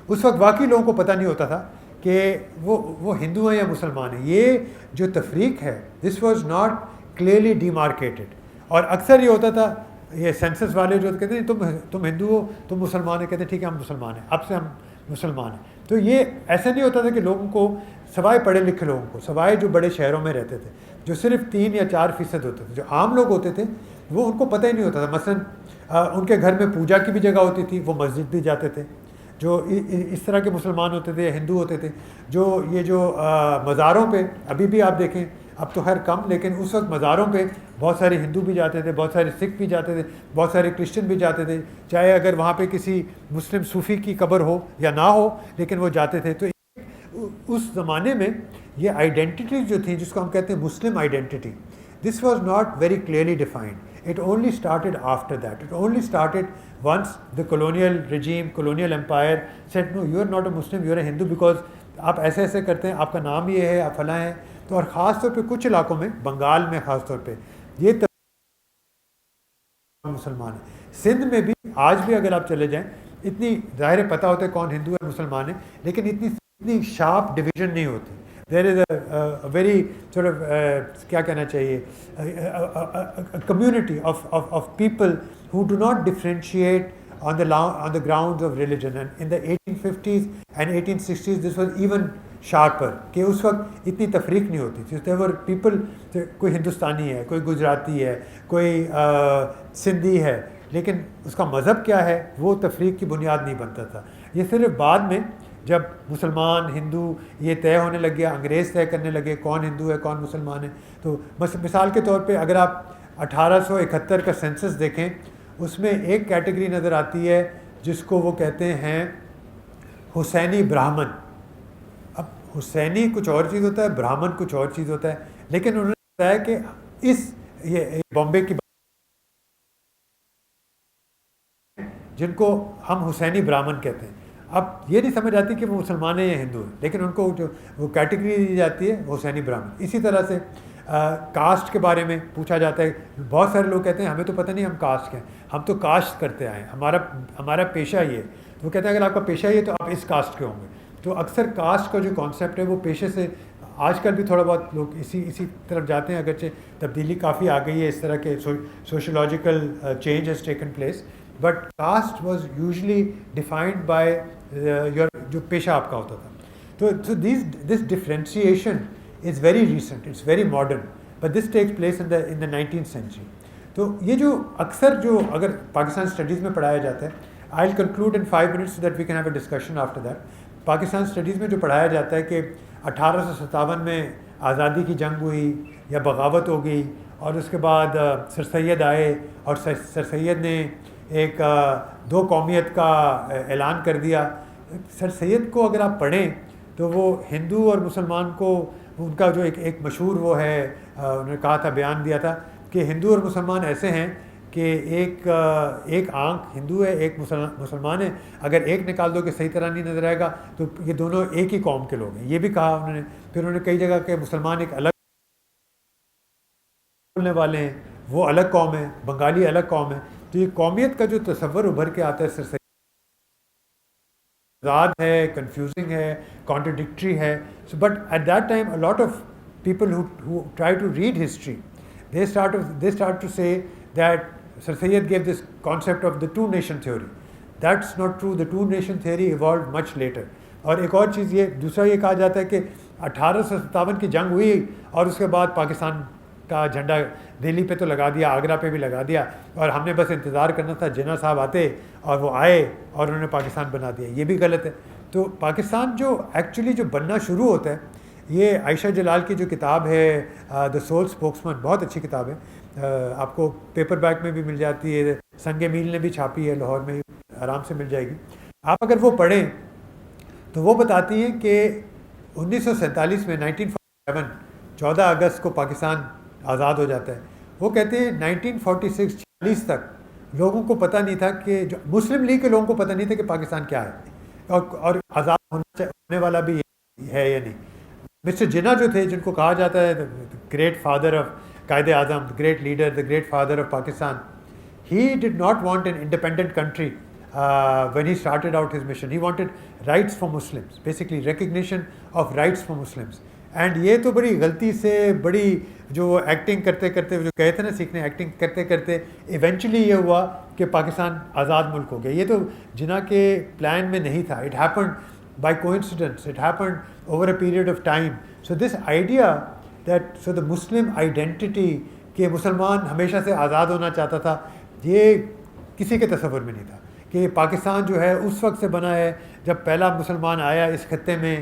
اس وقت واقعی لوگوں کو پتہ نہیں ہوتا تھا کہ وہ ہندو ہیں یا مسلمان ہیں. یہ جو تفریق ہے، this was not clearly demarcated. اور اکثر یہ ہوتا تھا، یہ سینسس والے جو کہتے ہیں تم ہندو ہو، تم مسلمان ہیں، کہتے ہیں ٹھیک ہے ہم مسلمان ہیں، اب سے ہم مسلمان ہیں. تو یہ ایسا نہیں ہوتا تھا کہ لوگوں کو، سوائے پڑھے لکھے لوگوں کو، سوائے جو بڑے شہروں میں رہتے تھے، جو صرف 3 یا 4% ہوتے تھے، جو عام لوگ ہوتے تھے، وہ ان کو پتہ ہی نہیں ہوتا تھا. مثلا ان کے گھر میں پوجا کی بھی جگہ ہوتی تھی، وہ مسجد بھی جاتے تھے. جو اس طرح کے مسلمان ہوتے تھے یا ہندو ہوتے تھے، جو مزاروں پہ ابھی بھی آپ دیکھیں اب تو خیر کم، لیکن اس وقت مزاروں پہ بہت سارے ہندو بھی جاتے تھے، بہت سارے سکھ بھی جاتے تھے، بہت سارے کرسچن بھی جاتے تھے، چاہے اگر وہاں پہ کسی مسلم صوفی کی قبر ہو یا نہ ہو، لیکن وہ جاتے تھے. تو اس زمانے میں یہ آئیڈینٹی جو تھی، جس کو ہم کہتے ہیں مسلم identity, this was not very clearly defined. It only started after that. It only started once the colonial regime, colonial empire said, no, you are not a Muslim, you are a Hindu because آپ ایسے ایسے کرتے ہیں، آپ کا نام یہ ہے، آپ فلاں ہیں. تو اور خاص طور پہ کچھ علاقوں میں، بنگال میں خاص طور پہ یہ مسلمان ہیں. سندھ میں بھی آج بھی اگر آپ چلے جائیں، اتنی ظاہر پتہ ہوتا ہے کون ہندو ہے مسلمان ہے، لیکن اتنی شارپ ڈویژن نہیں ہوتی. دیر از اے ویری سورٹ آف کیا کہنا چاہیے، community of people who do not differentiate on the grounds of religion. And in the 1850s and 1860s this was even sharper, کہ اس وقت اتنی تفریق نہیں ہوتی تھی. there were people، کوئی ہندوستانی ہے، کوئی گجراتی ہے، کوئی سندھی ہے، لیکن اس کا مذہب کیا ہے وہ تفریق کی بنیاد نہیں بنتا تھا. یہ صرف بعد میں جب مسلمان ہندو یہ طے ہونے لگ گیا، انگریز طے کرنے لگے کون ہندو ہے کون مسلمان ہے. تو مثال کے طور پہ اگر آپ 1871 کا سینسس دیکھیں، اس میں ایک کیٹیگری نظر آتی ہے جس کو وہ کہتے ہیں حسینی برہمن. اب حسینی کچھ اور چیز ہوتا ہے، برہمن کچھ اور چیز ہوتا ہے، لیکن انہوں نے بتایا کہ یہ بامبے کی جن کو ہم حسینی برہمن کہتے ہیں. اب یہ نہیں سمجھ آتی کہ وہ مسلمان ہیں یا ہندو ہیں، لیکن ان کو جو وہ کیٹیگری دی جاتی ہے حسینی برہمن. اسی طرح سے کاسٹ کے بارے میں پوچھا جاتا ہے. بہت سارے لوگ کہتے ہیں ہمیں تو پتہ نہیں ہم کاسٹ کے ہیں، ہم تو کاسٹ کرتے آئے ہیں، ہمارا پیشہ یہ ہے. تو وہ کہتے ہیں اگر آپ کا پیشہ یہ تو آپ اس کاسٹ کے ہوں گے. تو اکثر کاسٹ کا جو کانسیپٹ ہے وہ پیشے سے آج کل بھی تھوڑا بہت لوگ اسی طرف جاتے ہیں، اگرچہ تبدیلی کافی آ گئی ہے، اس طرح کے sociological change has taken place. But caste was usually defined by your جو پیشہ آپ کا ہوتا تھا. تو this differentiation is very recent, it's very modern, but this takes place in the 19th century. تو یہ جو اکثر جو اگر پاکستان اسٹڈیز میں پڑھایا جاتا ہے، آئی ول conclude in 5 minutes so that we can have a discussion after that. Pakistan studies میں جو پڑھایا جاتا ہے کہ 1857 میں آزادی کی جنگ ہوئی یا بغاوت ہو گئی، اور اس کے بعد سر سید آئے اور سر سید نے ایک 2 قومیت کا اعلان کر دیا. سر سید کو اگر آپ پڑھیں تو وہ ہندو اور مسلمان کو ان کا جو ایک مشہور وہ ہے، انہوں نے کہا تھا، بیان دیا تھا کہ ہندو اور مسلمان ایسے ہیں کہ ایک آنکھ ہندو ہے ایک مسلمان ہے، اگر ایک نکال دو کہ صحیح طرح نہیں نظر آئے گا تو یہ دونوں ایک ہی قوم کے لوگ ہیں. یہ بھی کہا انہوں نے. پھر انہوں نے کئی جگہ کہ مسلمان ایک الگ بولنے والے ہیں، وہ الگ قوم ہے، بنگالی الگ قوم ہے. تو یہ قومیت کا جو تصور ابھر کے آتا ہے سر سید، آزاد ہے، کنفیوزنگ ہے، کانٹرڈکٹری ہے. But at that time a lot of people who try to read history, they start to say that Sir Sayyid gave this concept of the two nation theory. That's not true. The two nation theory evolved much later. اور ایک اور چیز دوسرا یہ کہا جاتا ہے کہ 1857 کی جنگ ہوئی اور اس کے بعد پاکستان کا جھنڈا دہلی پہ تو لگا دیا، آگرہ پہ بھی لگا دیا، اور ہم نے بس انتظار کرنا تھا جناح صاحب آتے اور وہ آئے اور انہوں نے پاکستان بنا دیا. یہ بھی غلط ہے. تو پاکستان جو ایکچولی جو بننا شروع ہوتا ہے، یہ عائشہ جلال کی جو کتاب ہے دا سول اسپوکسمین، بہت اچھی کتاب ہے، آپ کو پیپر بیک میں بھی مل جاتی ہے، سنگ میل نے بھی چھاپی ہے لاہور میں، آرام سے مل جائے گی. آپ اگر وہ پڑھیں تو وہ بتاتی ہیں کہ 1947 میں 1947 14 اگست کو پاکستان آزاد ہو جاتا ہے. وہ کہتے ہیں 1946 تک لوگوں کو پتہ نہیں تھا کہ جو مسلم لیگ کے لوگوں کو پتہ نہیں تھا کہ پاکستان کیا ہے اور آزاد ہونے والا بھی ہے یا نہیں. مسٹر جناح جو تھے، جن کو کہا جاتا ہے great father of Quaid Azam, great leader, the great father of Pakistan, he did not want an independent country when he started out his mission. He wanted rights for Muslims, basically recognition of rights for Muslims. And یہ تو بڑی غلطی سے، بڑی جو acting کرتے کرتے جو کہتے ہیں نا سیکھنے، ایکٹنگ کرتے کرتے ایونچولی یہ ہوا کہ پاکستان آزاد ملک ہو گیا. یہ تو جناح کے پلان میں نہیں تھا. It happened by coincidence, it happened over a period of time. So this idea that so the Muslim identity کہ مسلمان ہمیشہ سے آزاد ہونا چاہتا تھا، یہ کسی کے تصور میں نہیں تھا کہ پاکستان جو ہے اس وقت سے بنا ہے جب پہلا مسلمان آیا اس خطے میں.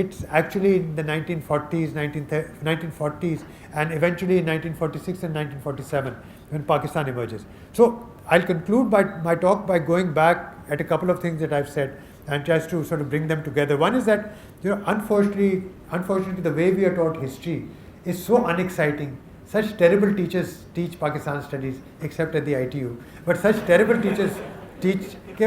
it's actually in the 1940s, 1940s, and eventually in 1946 and 1947 when Pakistan emerges. So I'll conclude my talk by going back at a couple of things that I've said and just to sort of bring them together. One is that, unfortunately, the way we are taught history is so unexciting. Such terrible teachers teach Pakistan studies, except at the ITU. But such terrible teachers teach کہ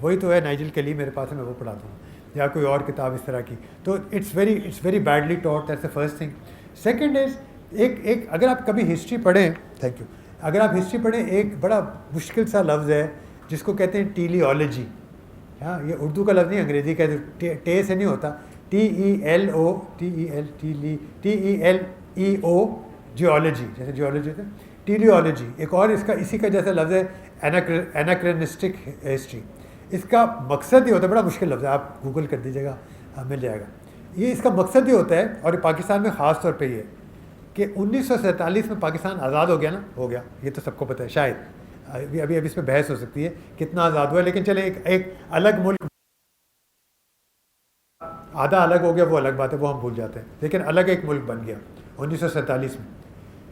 وہی تو ہے Nigel کلی میرے پاس ہے, میں وہ پڑھاتا ہوں, یا کوئی اور کتاب اس طرح کی. تو it's very badly taught. That's the first thing. Second is ایک اگر آپ کبھی ہسٹری پڑھیں, تھینک یو, اگر آپ ہسٹری پڑھیں, ایک بڑا مشکل سا لفظ ہے جس کو کہتے ہیں ٹیلیالوجی. ہاں, یہ اردو کا لفظ نہیں, انگریزی کا, ٹے سے نہیں ہوتا, TELEO جیولوجی, جیسے جیولوجی ہوتا ہے, ٹیلیالوجی. ایک اور اس کا اسی کا جیسا لفظ ہے ایناکرنسٹک ہسٹری. اس کا مقصد یہ ہوتا ہے, بڑا مشکل لفظ ہے, آپ گوگل کر دیجیے گا, مل جائے گا. یہ اس کا مقصد یہ ہوتا ہے, اور پاکستان میں خاص طور پہ یہ کہ 1947 میں پاکستان آزاد ہو گیا نا, ہو گیا, یہ تو سب کو پتہ ہے. شاید ابھی اس پہ بحث ہو سکتی ہے کتنا آزاد ہوا ہے, لیکن چلے ایک الگ ملک, آدھا الگ ہو گیا وہ الگ بات ہے, وہ ہم بھول جاتے ہیں, لیکن الگ ایک ملک بن گیا 1947 میں.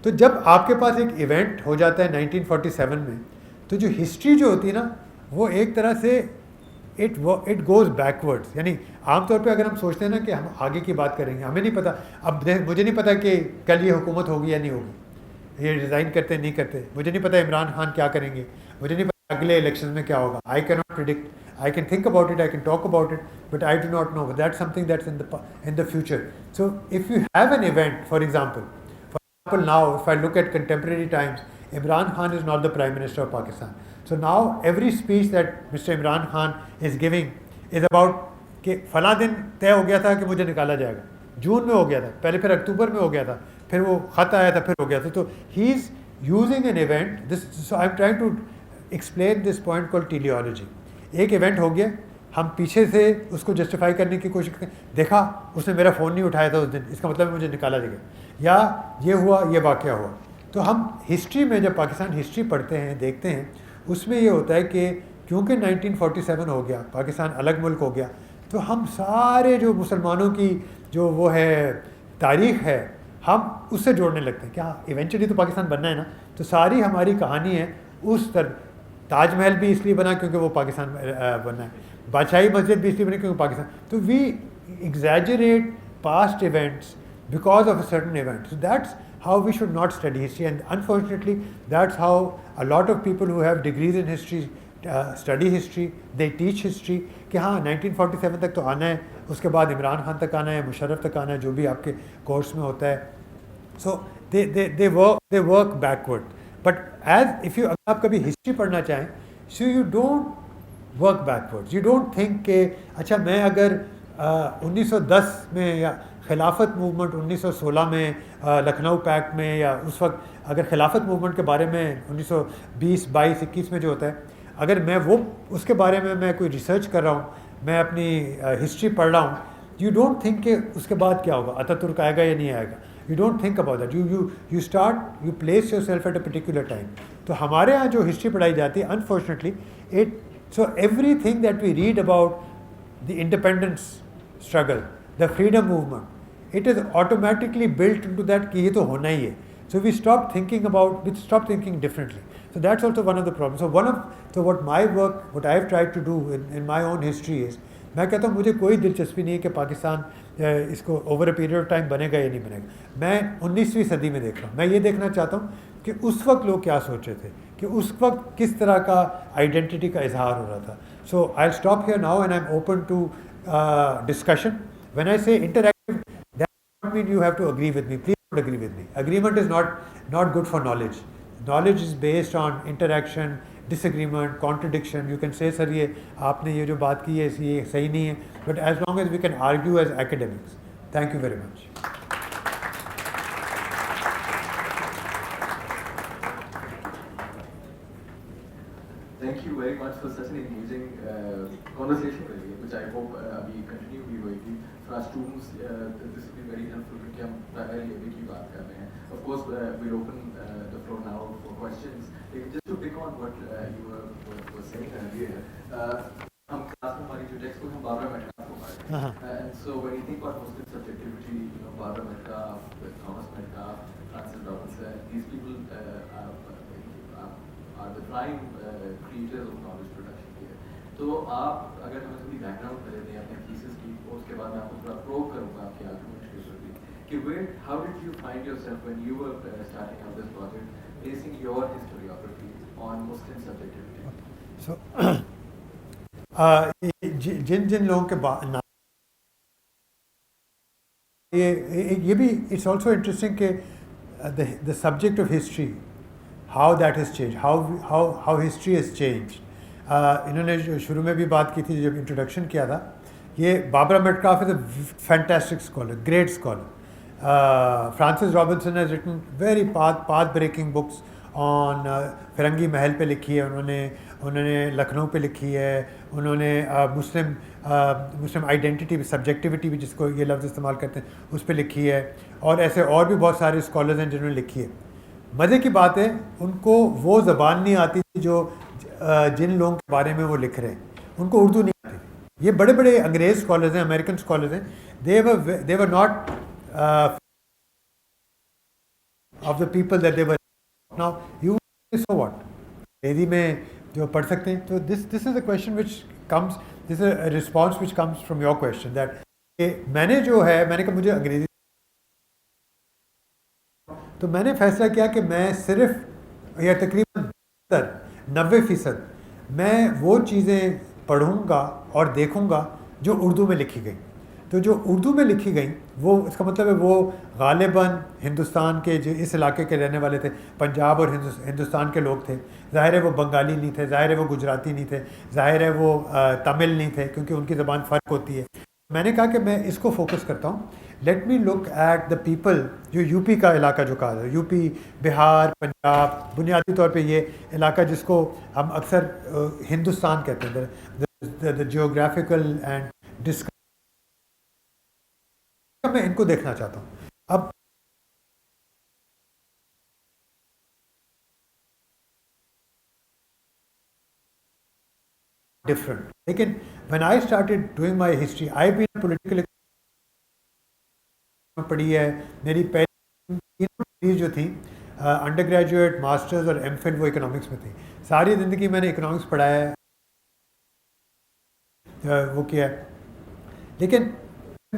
تو جب آپ کے پاس ایک ایونٹ ہو جاتا ہے 1947 میں, تو جو ہسٹری جو ہوتی ہے نا, وہ ایک طرح سے اٹ گوز بیکورڈس. یعنی عام طور پہ اگر ہم سوچتے ہیں نا کہ ہم آگے کی بات کریں گے, ہمیں نہیں پتہ, اب مجھے نہیں پتہ کہ کل یہ حکومت ہوگی یا نہیں ہوگی, یہ ریزائن کرتے نہیں کرتے, مجھے نہیں پتہ عمران خان کیا کریں گے, مجھے نہیں پتہ اگلے الیکشن میں کیا ہوگا. I can not predict, I can think about it, I can talk about it, but I do not know. That's something that's in the future. So if you have an event, for example now, if I look at contemporary times, Imran Khan is not the Prime Minister of Pakistan. So now every speech that Mr. Imran Khan is giving is about کہ فلاں دن طے ہو گیا تھا کہ مجھے نکالا جائے گا, جون میں ہو گیا تھا, پہلے پھر اکتوبر میں ہو گیا تھا, پھر وہ خط آیا تھا, پھر ہو گیا تھا. تو he is using an event. So I am trying to explain this point call teleology. ایک ایونٹ ہو گیا, ہم پیچھے سے اس کو جسٹیفائی کرنے کی کوشش کرتے ہیں, دیکھا اس نے میرا فون نہیں اٹھایا تھا اس دن, اس کا مطلب مجھے نکالا جائے گا, یا یہ ہوا, یہ واقعہ ہوا. تو ہم ہسٹری میں جب پاکستان ہسٹری پڑھتے ہیں, دیکھتے ہیں, اس میں یہ ہوتا ہے کہ کیونکہ 1947 ہو گیا, پاکستان الگ ملک ہو گیا, تو ہم سارے جو مسلمانوں کی جو وہ ہے تاریخ ہے, ہم اس سے جوڑنے لگتے ہیں کہ ہاں ایونچولی تو پاکستان بننا ہے نا. تو ساری ہماری کہانی ہے اس طرح. تاج محل بھی اس لیے بنا کیونکہ وہ پاکستان بننا ہے, بادشاہی مسجد بھی اس لیے بنی کیونکہ پاکستان. تو we exaggerate past events because of a certain event. So that's how we should not study history, and unfortunately that's how a lot of people who have degrees in history study history, they teach history کہ ہاں 1947 تک تو آنا ہے, اس کے بعد عمران خان تک آنا ہے, مشرف تک آنا ہے, جو بھی آپ کے کورس میں ہوتا ہے. So they work backward. But if you اگر آپ کبھی ہسٹری پڑھنا چاہیں, so you don't work backwards. You don't think کہ اچھا میں اگر 1910 میں یا خلافت موومنٹ 1916 میں لکھنؤ پیکٹ میں, یا اس وقت اگر خلافت موومنٹ کے بارے میں 1920 22 21 میں جو ہوتا ہے, اگر میں وہ اس کے بارے میں میں کوئی ریسرچ کر رہا ہوں, میں اپنی ہسٹری پڑھ رہا ہوں, یو ڈونٹ تھنک کہ اس کے بعد کیا ہوگا, اتا ترک آئے گا یا نہیں آئے گا. You don't think about that. You start, you place yourself at a particular time. تو ہمارے یہاں جو ہسٹری پڑھائی جاتی ہے, unfortunately so everything that we read about the independence struggle, the freedom movement, it is automatically built into that کہ یہ تو ہونا ہی ہے. So we stop thinking differently. So that's also one of the problems. So what my work, what I have tried to do in my own history is, میں کہتا ہوں مجھے کوئی دلچسپی نہیں ہے کہ پاکستان اس کو over a period of time بنے گا یا نہیں بنے گا. میں 19ویں صدی میں دیکھ رہا ہوں. میں یہ دیکھنا چاہتا ہوں کہ اس وقت لوگ کیا سوچ رہے تھے, کہ اس وقت کس طرح کا آئیڈینٹی کا اظہار ہو رہا تھا. So I'll stop here now and I'm open to discussion. When I say interactive, mean you have to agree with me. Please don't agree with me. Agreement is not good for knowledge. Knowledge is based on interaction, disagreement, contradiction. You can say sir یہ آپ نے یہ جو بات کی ہے یہ صحیح نہیں ہے, but as long as we can argue as academics. Thank you very much. Thank you very much for such an engaging conversation. which I hope abhi continue bhi hoegi for our students. This will be very helpful kyunki hum primarily abhi ki baat kar rahe hain. Of course, we'll open the floor now for questions. Just to pick on what you were saying earlier, hum class mein hamari jo textbook hum Barbara Metcalfe ko padhe hain, and so when you think about Muslim subjectivity, you know, Barbara Metcalfe, Thomas Metcalfe, Francis Robinson, these people are the prime creators of knowledge production here. تو آپ اگر ہمیں تھوڑی back ground کر دیتے ہیں اپنے thesis کی، اس کے بعد میں آپ کو تھوڑا پروو کروں گا آپ کی آرگومنٹ کے اوپر بھی کہ how did you find yourself when you were starting out this project basing your historiography on Muslim subjectivity? So جن لوگوں کے نام یہ بھی اٹس آلسو انٹرسٹنگ کہ the subject of history, how that has changed, how history has changed. انہوں نے جو شروع میں بھی بات کی تھی جب انٹروڈکشن کیا تھا، یہ Barbara Metcalfe is a fantastic scholar, great scholar. Francis Robinson has written very path breaking books on فرنگی محل پہ لکھی ہے انہوں نے لکھنؤ پہ لکھی ہے، انہوں نے مسلم آئیڈینٹی بھی، سبجیکٹیوٹی بھی جس کو یہ لفظ استعمال کرتے ہیں اس پہ لکھی ہے، اور ایسے اور بھی بہت سارے اسکالرز ہیں جنہوں نے لکھی ہے. مزے کی بات ہے ان کو وہ زبان نہیں آتی تھی جو جن لوگوں کے بارے میں وہ لکھ رہے ہیں، ان کو اردو نہیں آتی. یہ بڑے بڑے انگریز اسکالرز ہیں، امریکن اسکالرز ہیں، they were not of the people that they were. Now you so what انگریزی میں جو پڑھ سکتے ہیں. تو this is a question which comes, this is a response which comes from your question that میں نے کہا مجھے انگریزی، تو میں نے فیصلہ کیا کہ میں صرف یا تقریباً 90% میں وہ چیزیں پڑھوں گا اور دیکھوں گا جو اردو میں لکھی گئی. تو جو اردو میں لکھی گئیں وہ اس کا مطلب ہے وہ غالباً ہندوستان کے جو اس علاقے کے رہنے والے تھے، پنجاب اور ہندوستان کے لوگ تھے. ظاہر ہے وہ بنگالی نہیں تھے، ظاہر ہے وہ گجراتی نہیں تھے، ظاہر ہے وہ تمل نہیں تھے کیونکہ ان کی زبان فرق ہوتی ہے. میں نے کہا کہ میں اس کو فوکس کرتا ہوں. Let me look at the people جو یو پی کا علاقہ جو کہا جائے، یو پی، بہار، پنجاب، بنیادی طور پہ یہ علاقہ جس کو ہم اکثر ہندوستان کہتے ہیں، دا جیوگرافیکل اینڈ ڈسک، میں ان کو دیکھنا چاہتا ہوں. اب ڈفرنٹ، لیکن when I started doing my history, I've been political پڑھی ہے. میری پہلی جو تھیں انڈر گریجویٹ، ماسٹرز اور ایم فل وہ اکنامکس میں تھی. ساری زندگی میں نے اکنامکس پڑھایا ہے، وہ کیا ہے. لیکن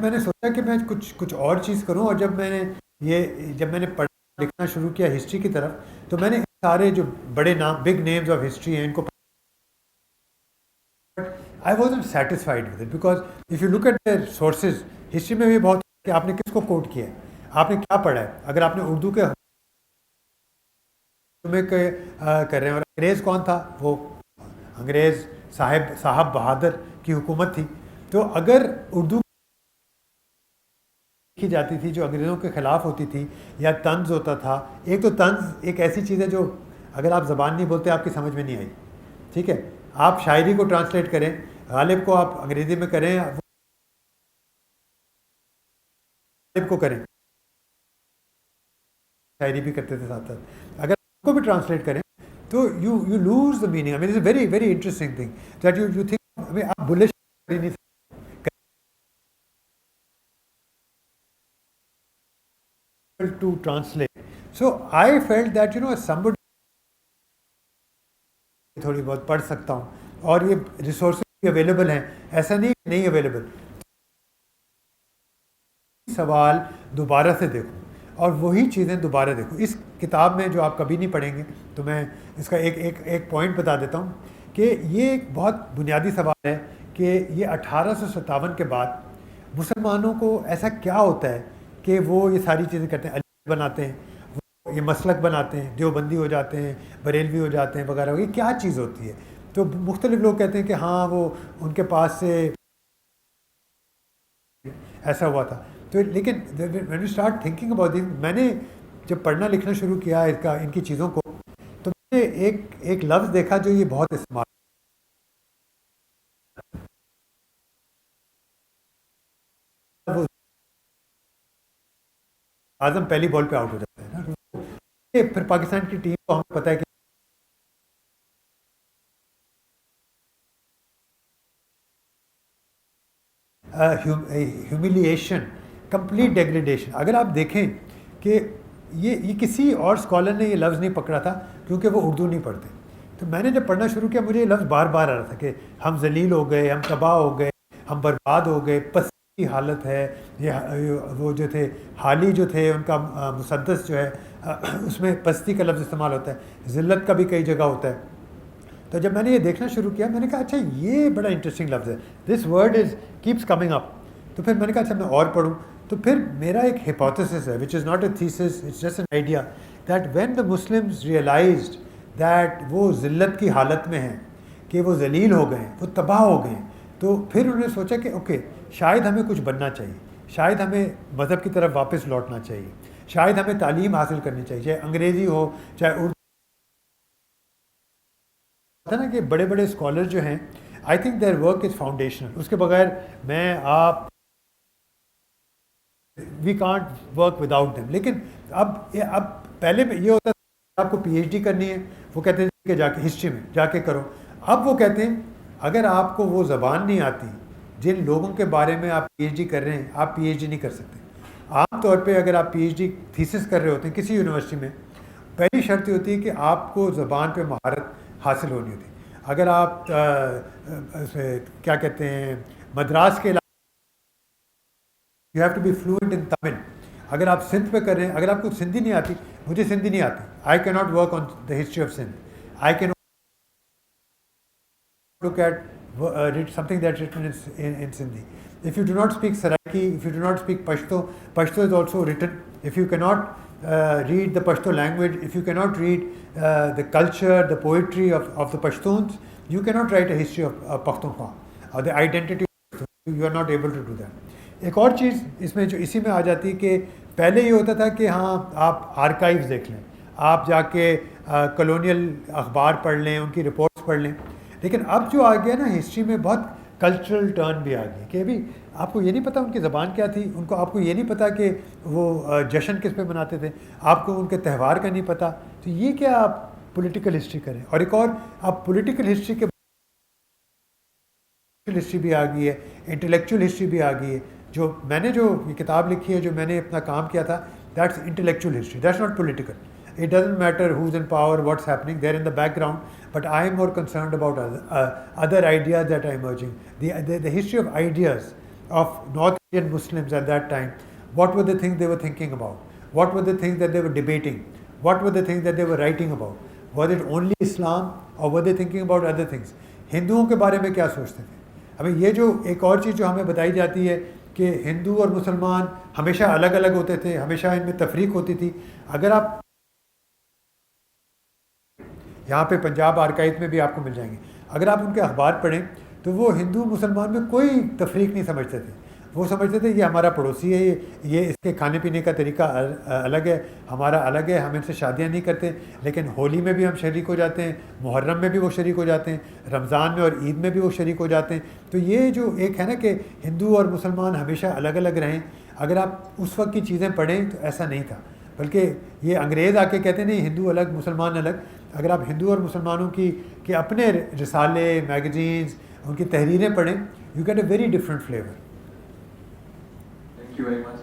میں نے سوچا کہ میں کچھ اور چیز کروں، اور جب میں نے پڑھنا لکھنا شروع کیا ہسٹری کی طرف، تو میں نے سارے جو بڑے نام، بگ نیمز آف ہسٹری ہیں، ان کو I wasn't satisfied with it because if you look at their sources, history میں بھی بہت کہ آپ نے کس کو کوٹ کیا ہے، آپ نے کیا پڑھا ہے. اگر آپ نے اردو کے میں کر رہے ہیں، اور انگریز کون تھا، وہ انگریز صاحب بہادر کی حکومت تھی. تو اگر اردو لکھی جاتی تھی جو انگریزوں کے خلاف ہوتی تھی یا طنز ہوتا تھا، ایک تو طنز ایک ایسی چیز ہے جو اگر آپ زبان نہیں بولتے آپ کی سمجھ میں نہیں آئی. ٹھیک ہے، آپ شاعری کو ٹرانسلیٹ کریں، غالب کو آپ انگریزی میں کریں، غالب کو کریں، شاعری بھی کرتے تھے ساتھ ساتھ، اگر آپ کو بھی ٹرانسلیٹ کریں تو you lose the meaning. I mean it's a very very interesting thing that you think آپ بلے شاعری نہیں to translate. So I felt that somebody تھوڑی بہت پڑھ سکتا ہوں، اور یہ ریسورسز بھی اویلیبل ہیں، ایسا نہیں اویلیبل. سوال دوبارہ سے دیکھوں اور وہی چیزیں دوبارہ دیکھوں. اس کتاب میں جو آپ کبھی نہیں پڑھیں گے، تو میں اس کا ایک پوائنٹ بتا دیتا ہوں کہ یہ ایک بہت بنیادی سوال ہے کہ یہ 1857 کے بعد مسلمانوں کو ایسا کیا ہوتا ہے کہ وہ یہ ساری چیزیں کرتے ہیں، علی بناتے ہیں، وہ یہ مسلک بناتے ہیں، دیوبندی ہو جاتے ہیں، بریلوی ہو جاتے ہیں وغیرہ. یہ کیا چیز ہوتی ہے؟ تو مختلف لوگ کہتے ہیں کہ ہاں وہ ان کے پاس سے ایسا ہوا تھا. تو لیکن when you start thinking about this، میں نے جب پڑھنا لکھنا شروع کیا ان کی چیزوں کو، تو میں نے ایک لفظ دیکھا جو یہ بہت استعمال اعظم پہلی بال پہ آؤٹ ہو جاتا ہے نا. پھر پاکستان کی ٹیم کو ہمیں پتہ ہے کہ ہیوملیشن, کمپلیٹ ڈیگریڈیشن. اگر آپ دیکھیں کہ یہ کسی اور اسکالر نے یہ لفظ نہیں پکڑا تھا کیونکہ وہ اردو نہیں پڑھتے. تو میں نے جب پڑھنا شروع کیا مجھے یہ لفظ بار بار آ رہا تھا کہ ہم ذلیل ہو گئے, ہم تباہ ہو گئے, ہم برباد ہو گئے, پستی کی حالت ہے. یہ وہ جو تھے حالی جو تھے ان کا مسدس جو ہے اس میں پستی کا لفظ استعمال ہوتا ہے, ذلت کا بھی کئی جگہ ہوتا ہے. تو جب میں نے یہ دیکھنا شروع کیا میں نے کہا اچھا یہ بڑا انٹرسٹنگ لفظ ہے, this word is keeps coming up. تو پھر میں نے کہا اچھا میں اور پڑھوں. تو پھر میرا ایک ہیپوتھیسس ہے which is not a thesis, it's just an idea that when the Muslims realised that وہ ذلت کی حالت میں ہیں, کہ وہ ذلیل ہو گئے, وہ تباہ ہو گئے, تو پھر انہوں نے سوچا کہ اوکے شاید ہمیں کچھ بننا چاہیے, شاید ہمیں مذہب کی طرف واپس لوٹنا چاہیے, شاید ہمیں تعلیم حاصل کرنی چاہیے, چاہے انگریزی ہو چاہے اردو. تھا نا کہ بڑے بڑے اسکالر جو ہیں I think their work is foundational. اس کے بغیر میں آپ we can't work without them. لیکن اب پہلے یہ ہوتا ہے آپ کو پی ایچ ڈی کرنی ہے, وہ کہتے ہیں کہ جا کے ہسٹری میں جا کے کرو. اب وہ کہتے ہیں اگر آپ کو وہ زبان نہیں آتی جن لوگوں کے بارے میں آپ پی ایچ ڈی کر رہے ہیں, آپ پی ایچ ڈی نہیں کر سکتے. عام طور پہ اگر آپ پی ایچ ڈی تھیسس کر رہے ہوتے ہیں کسی یونیورسٹی میں, پہلی شرط یہ ہوتی ہے کہ آپ کو زبان پہ مہارت حاصل ہونی ہوتی. اگر آپ کیا کہتے ہیں مدراس کے علاقے you have to be fluent in Tamil. اگر آپ سندھ پہ کر رہے ہیں, اگر آپ کو سندھی نہیں آتی, مجھے سندھی نہیں آتی, آئی کی not work on the history of Sindh, I can look at read something that's written in Sindhi. If you do not speak Saraiki, if you do not speak Pashto, Pashto is also written. If you cannot read the Pashto language, if you cannot read the culture, the poetry of the Pashtuns, you cannot write a history of Pakhtunkhwa or the identity of Pashtun. You are not able to do that. ایک اور چیز اس میں جو اسی میں آ جاتی ہے کہ پہلے یہ ہوتا تھا کہ ہاں آپ آرکائیوز دیکھ لیں, آپ جا کے کلونیل اخبار پڑھ لیں, ان کی رپورٹس پڑھ لیں. لیکن اب جو آ گیا نا ہسٹری میں بہت کلچرل ٹرن بھی آ گیا کہ ابھی آپ کو یہ نہیں پتہ ان کی زبان کیا تھی, ان کو آپ کو یہ نہیں پتہ کہ وہ جشن کس پہ مناتے تھے, آپ کو ان کے تہوار کا نہیں پتہ. تو یہ کیا آپ پولیٹیکل ہسٹری کریں. اور ایک اور آپ پولیٹیکل ہسٹری کے ہسٹری بھی آ گئی ہے, انٹلیکچوئل ہسٹری بھی آ گئی ہے. جو میں نے جو یہ کتاب لکھی ہے, جو میں نے اپنا کام کیا تھا, that's intellectual history, that's not political. It doesn't matter who's in power, what's happening, they're in the background, but I am more concerned about other ideas that are emerging. The history of ideas of North Indian Muslims at that time. What were the things they were thinking about? What were the things that they were debating? What were the things that they were writing about? Was it only Islam or were they thinking about other things? ہندوؤں کے بارے میں کیا سوچتے تھے. ابھی یہ جو ایک اور چیز جو ہمیں بتائی جاتی ہے کہ ہندو اور مسلمان ہمیشہ الگ الگ ہوتے تھے, ہمیشہ ان میں تفریق ہوتی تھی. اگر آپ یہاں پہ پنجاب آرکائیو میں بھی آپ کو مل جائیں گے, اگر آپ ان کے اخبار پڑھیں تو وہ ہندو مسلمان میں کوئی تفریق نہیں سمجھتے تھے. وہ سمجھتے تھے یہ ہمارا پڑوسی ہے, یہ اس کے کھانے پینے کا طریقہ الگ ہے, ہمارا الگ ہے, ہم ان سے شادیاں نہیں کرتے, لیکن ہولی میں بھی ہم شریک ہو جاتے ہیں, محرم میں بھی وہ شریک ہو جاتے ہیں, رمضان میں اور عید میں بھی وہ شریک ہو جاتے ہیں. تو یہ جو ایک ہے نا کہ ہندو اور مسلمان ہمیشہ الگ الگ رہیں, اگر آپ اس وقت کی چیزیں پڑھیں تو ایسا نہیں تھا. بلکہ یہ انگریز آ کے کہتے ہیں نہیں ہندو الگ مسلمان الگ. اگر آپ ہندو اور مسلمانوں کی کہ اپنے رسالے, میگزینز, ان کی تحریریں پڑھیں, you get a very different flavour. Thank you very much.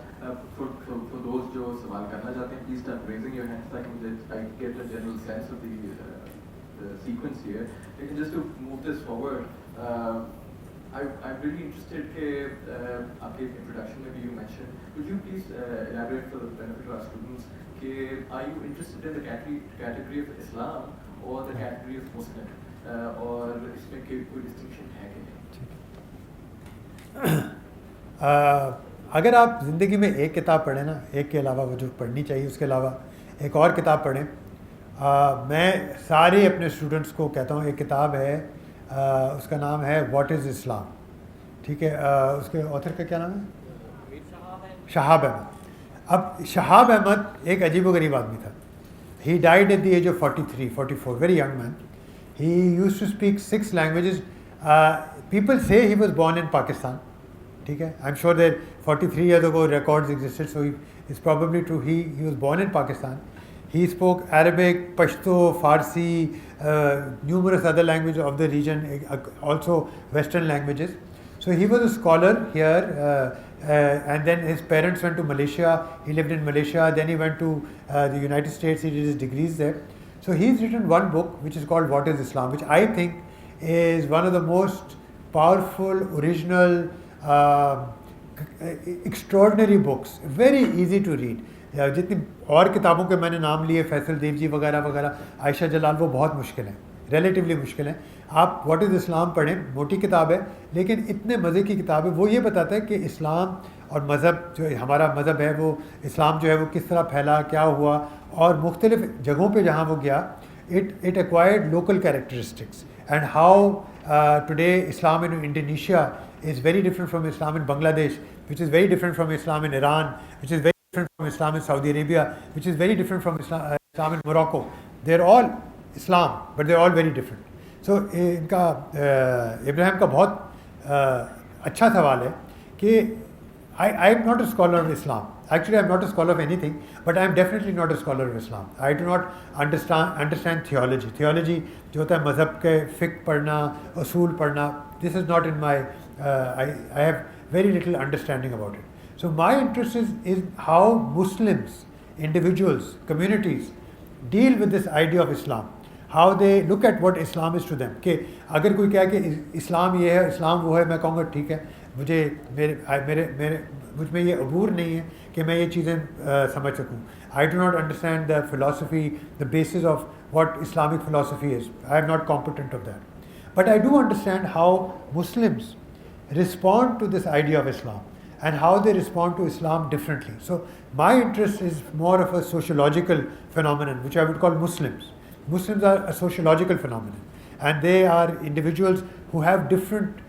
For those جو سوال کرنا چاہتے ہیں, please start raising your hands تاکہ مجھے I get a general sense of the sequence here. Lekin just to move this forward, I'm really interested کہ آپ کے introduction میں بھی you mentioned, could you please elaborate for the benefit of our students کہ are you interested in the category of Islam or the category of Muslim, اور اس میں کوئی distinction ہے کہ نہیں؟ اگر آپ زندگی میں ایک کتاب پڑھیں نا, ایک کے علاوہ وہ جو پڑھنی چاہیے اس کے علاوہ ایک اور کتاب پڑھیں. میں سارے اپنے اسٹوڈنٹس کو کہتا ہوں ایک کتاب ہے, اس کا نام ہے واٹ از اسلام. ٹھیک ہے, اس کے آتھر کا کیا نام ہے؟ شہاب احمد. اب شہاب احمد ایک عجیب و غریب آدمی تھا. He died at the age of 43-44, very young man. He used to speak 6 languages. People say he was born in Pakistan, ٹھیک ہے. I'm sure that 43 years ago records existed, so it's probably true. He was born in Pakistan. He spoke Arabic, Pashto, Farsi, numerous other languages of the region, also Western languages. So he was a scholar here, and then his parents went to Malaysia. He lived in Malaysia. Then he went to the United States. He did his degrees there. So he's written one book which is called What is Islam, which I think is one of the most powerful, original, extraordinary books, very easy to read. جتنی اور کتابوں کے میں نے نام لیے, فیصل دیو جی وغیرہ وغیرہ, عائشہ جلال, وہ بہت مشکل ہیں, ریلیٹیولی مشکل ہیں. آپ واٹ از اسلام پڑھیں, موٹی کتاب ہے لیکن اتنے مزے کی کتاب ہے. وہ یہ بتاتا ہے کہ اسلام اور مذہب جو ہمارا مذہب ہے, وہ اسلام جو ہے وہ کس طرح پھیلا, کیا ہوا, اور مختلف جگہوں پہ جہاں وہ گیا, it acquired local characteristics, and how today Islam in Indonesia is very different from Islam in Bangladesh, which is very different from Islam in Iran, which is very different from Islam in Saudi Arabia, which is very different from Islam in Morocco. They're all Islam, but they're all very different. So ان کا ابراہیم کا بہت اچھا سوال ہے کہ I am not a scholar of Islam. Actually, I am not a scholar of anything, but I am definitely not a scholar of Islam. I do not understand theology. Theology جو ہوتا ہے مذہب کے فقہ پڑھنا, اصول پڑھنا, this is not in my I have very little understanding about it. So my interest is how Muslims, individuals, communities deal with this idea of Islam, how they look at what Islam is to them. کہ اگر کوئی کہے کہ اسلام یہ ہے, اسلام وہ ہے, میں کہوں گا ٹھیک ہے, مجھے مجھ میں یہ عبور نہیں ہے کہ میں یہ چیزیں سمجھ سکوں. I do not understand the philosophy, the basis of what Islamic philosophy is. I am not competent of that. But I do understand how Muslims respond to this idea of Islam and how they respond to Islam differently. So my interest is more of a sociological phenomenon, which I would call Muslims. Muslims are a sociological phenomenon, and they are individuals who have different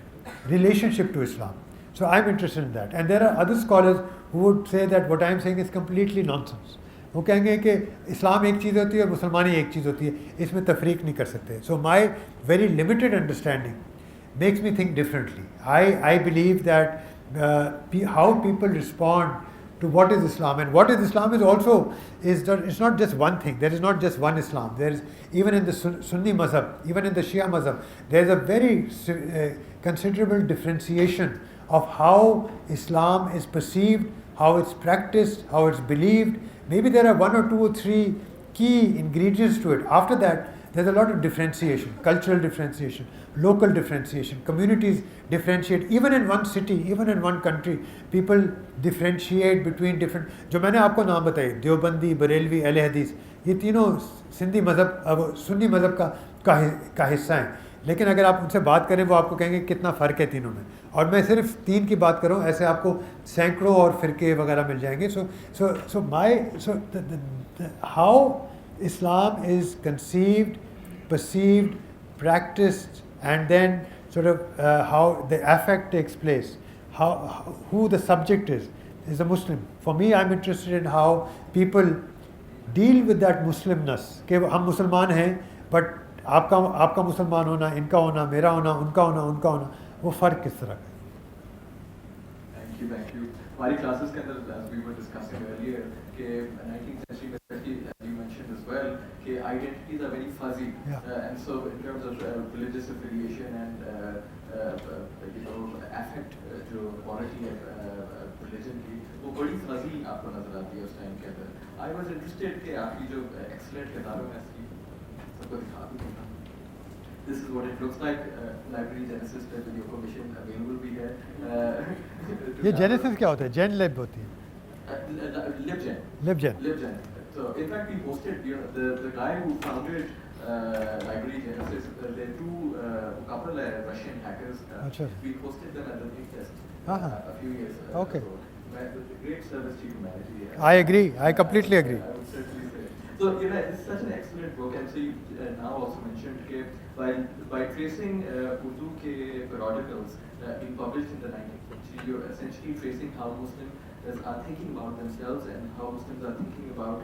relationship to Islam. So I'm interested in that. And there are other scholars who would say that what I'm saying is completely nonsense. وہ کہیں گے کہ اسلام ایک چیز ہوتی ہے اور مسلمانی ایک چیز ہوتی ہے, اس میں تفریق نہیں کر سکتے. So my very limited understanding makes me think differently. I believe that how people respond to what is Islam, and what is Islam is also it's not just one thing. There is not just one Islam. There is, even in the Sunni mazhab, even in the Shia mazhab, there is a very considerable differentiation of how Islam is perceived, how it's practiced, how it's believed. Maybe there are 1 or 2 or 3 key ingredients to it. After that, there's a lot of differentiation, cultural differentiation, local differentiation, communities differentiate. Even in one city, even in one country, people differentiate between different. جو میں نے آپ کو نام بتائی, دیوبندی, بریلوی, اہل حدیث, یہ تینوں سندھی مذہب, سنی مذہب کا حصہ ہیں. لیکن اگر آپ ان سے بات کریں, وہ آپ کو کہیں گے کتنا فرق ہے تینوں میں. اور میں صرف 3 کی بات کروں, ایسے آپ کو سینکڑوں اور فرقے وغیرہ مل جائیں گے. So how Islam is conceived, perceived, practiced, and then sort of how the affect takes place, who the subject is a Muslim. For me, I'm interested in how people deal with that Muslimness, کہ ہم مسلمان ہیں, but آپ کا مسلمان ہونا, ان کا ہونا, میرا ہونا, ان کا ہونا, وہ فرق کس طرح کا ہے. Thank you. ہماری کلاسز کے اندر as we were discussing earlier کہ 19th century میں especially as you mentioned as well کہ identities are very fuzzy, and so in terms of religious affiliation and affect جو quality of religion کی وہ بڑی fuzzy آپ کو نظر آتی ہے اس ٹائم کے اندر. I was interested کہ آپ کی جو excellent کتابیں میں سب کو دکھا دوں. This is what it looks like. Library Genesis پہ ویڈیو کو مشن اویلیبل بھی ہے. یہ جینیسس کیا ہوتا ہے؟ جین لیب ہوتی ہے. LibGen. So in fact we posted, the guy who founded Library Genesis, there are two couple Russian hackers. We posted them at the Think Fest a few years okay. ago. Great service to humanity. I agree. I completely agree. I would certainly say. So it's such an excellent book, and so you now also mentioned that by tracing Urdu ke periodicals being published in the 19th century, you're essentially tracing how Muslims are thinking about themselves and how Muslims are thinking about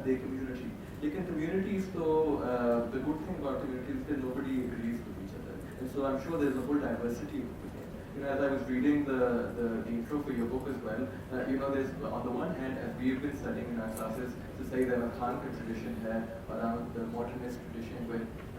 their community. Lekin communities, the good thing about communities is that nobody agrees with each other, and so I'm sure there's a whole diversity within. as I was reading the intro for your book as well, there's on the one hand, as we've been studying in our classes, to say that Khan ka tradition hai around the modernist tradition with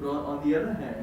But on the other hand,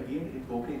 again invoking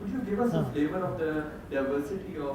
Would you give us a flavor of the diversity of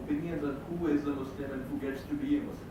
opinions on who is a Muslim and who gets to be a Muslim?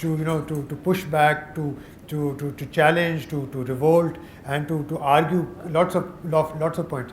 to push back, to challenge, to revolt and to argue lots of points.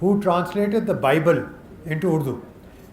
who translated the Bible into Urdu.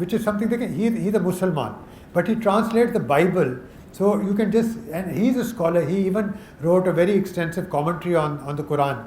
which is something that he's a Muslim, but he translates the Bible, so you can just, and he's a scholar, he even wrote a very extensive commentary on the Quran.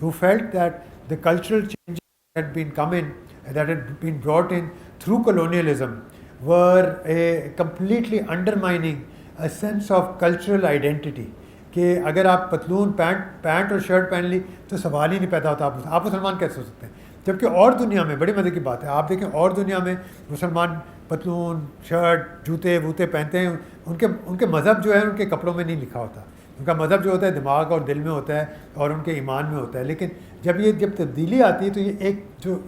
who felt that the cultural changes that had been brought in through colonialism were completely undermining a sense of cultural identity. کہ اگر آپ پتلون pant اور shirt پہن لی تو سوال ہی نہیں پیدا ہوتا آپ مسلمان کیسے ہو سکتے ہیں. جبکہ اور دنیا میں بڑی مزے کی بات ہے, آپ دیکھیں اور دنیا میں مسلمان پتلون شرٹ جوتے ووتے پہنتے ہیں, ان کے مذہب جو ہے ان کے کپڑوں میں نہیں لکھا ہوتا, ان کا مذہب جو ہوتا ہے دماغ اور دل میں ہوتا ہے اور ان کے ایمان میں ہوتا ہے. لیکن جب تبدیلی آتی ہے تو یہ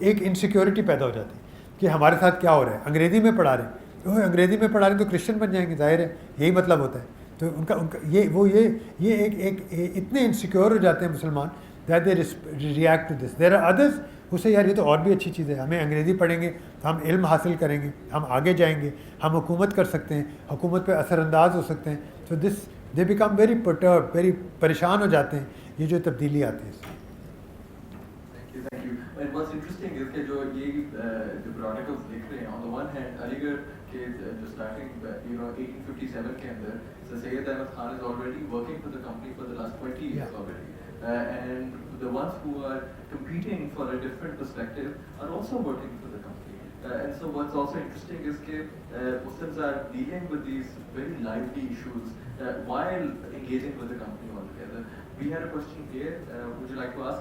ایک انسیکیورٹی پیدا ہو جاتی ہے کہ ہمارے ساتھ کیا ہو رہا ہے. انگریزی میں پڑھا رہے ہیں, انگریزی میں پڑھا رہے ہیں تو کرسچن بن جائیں گے, ظاہر ہے یہی مطلب ہوتا ہے. تو ان کا یہ ایک اتنے انسیکیور ہو جاتے ہیں مسلمان that they react to this. There are others اسے یار یہ تو اور بھی اچھی چیز ہے, ہمیں انگریزی پڑھیں گے تو ہم علم حاصل کریں گے, ہم آگے جائیں گے, ہم حکومت کر سکتے ہیں, حکومت پہ اثر انداز ہو سکتے ہیں. تو دس دے بیکم ویری پرٹربڈ, ویری پریشان ہو جاتے ہیں یہ جو تبدیلی آتی ہے. And what's interesting is کہ جو periodicals لکھ رہے ہیں, on the one hand علی گڑھ کے جو starting 1857 کے اندر Syed Ahmed Khan is already working for the company for the last 20 years already. And the ones who are competing for a different perspective are also working for the company. And so what's also interesting is that Muslims are dealing with these very lively issues while engaging with the company altogether. We had a question here. Would you like to ask?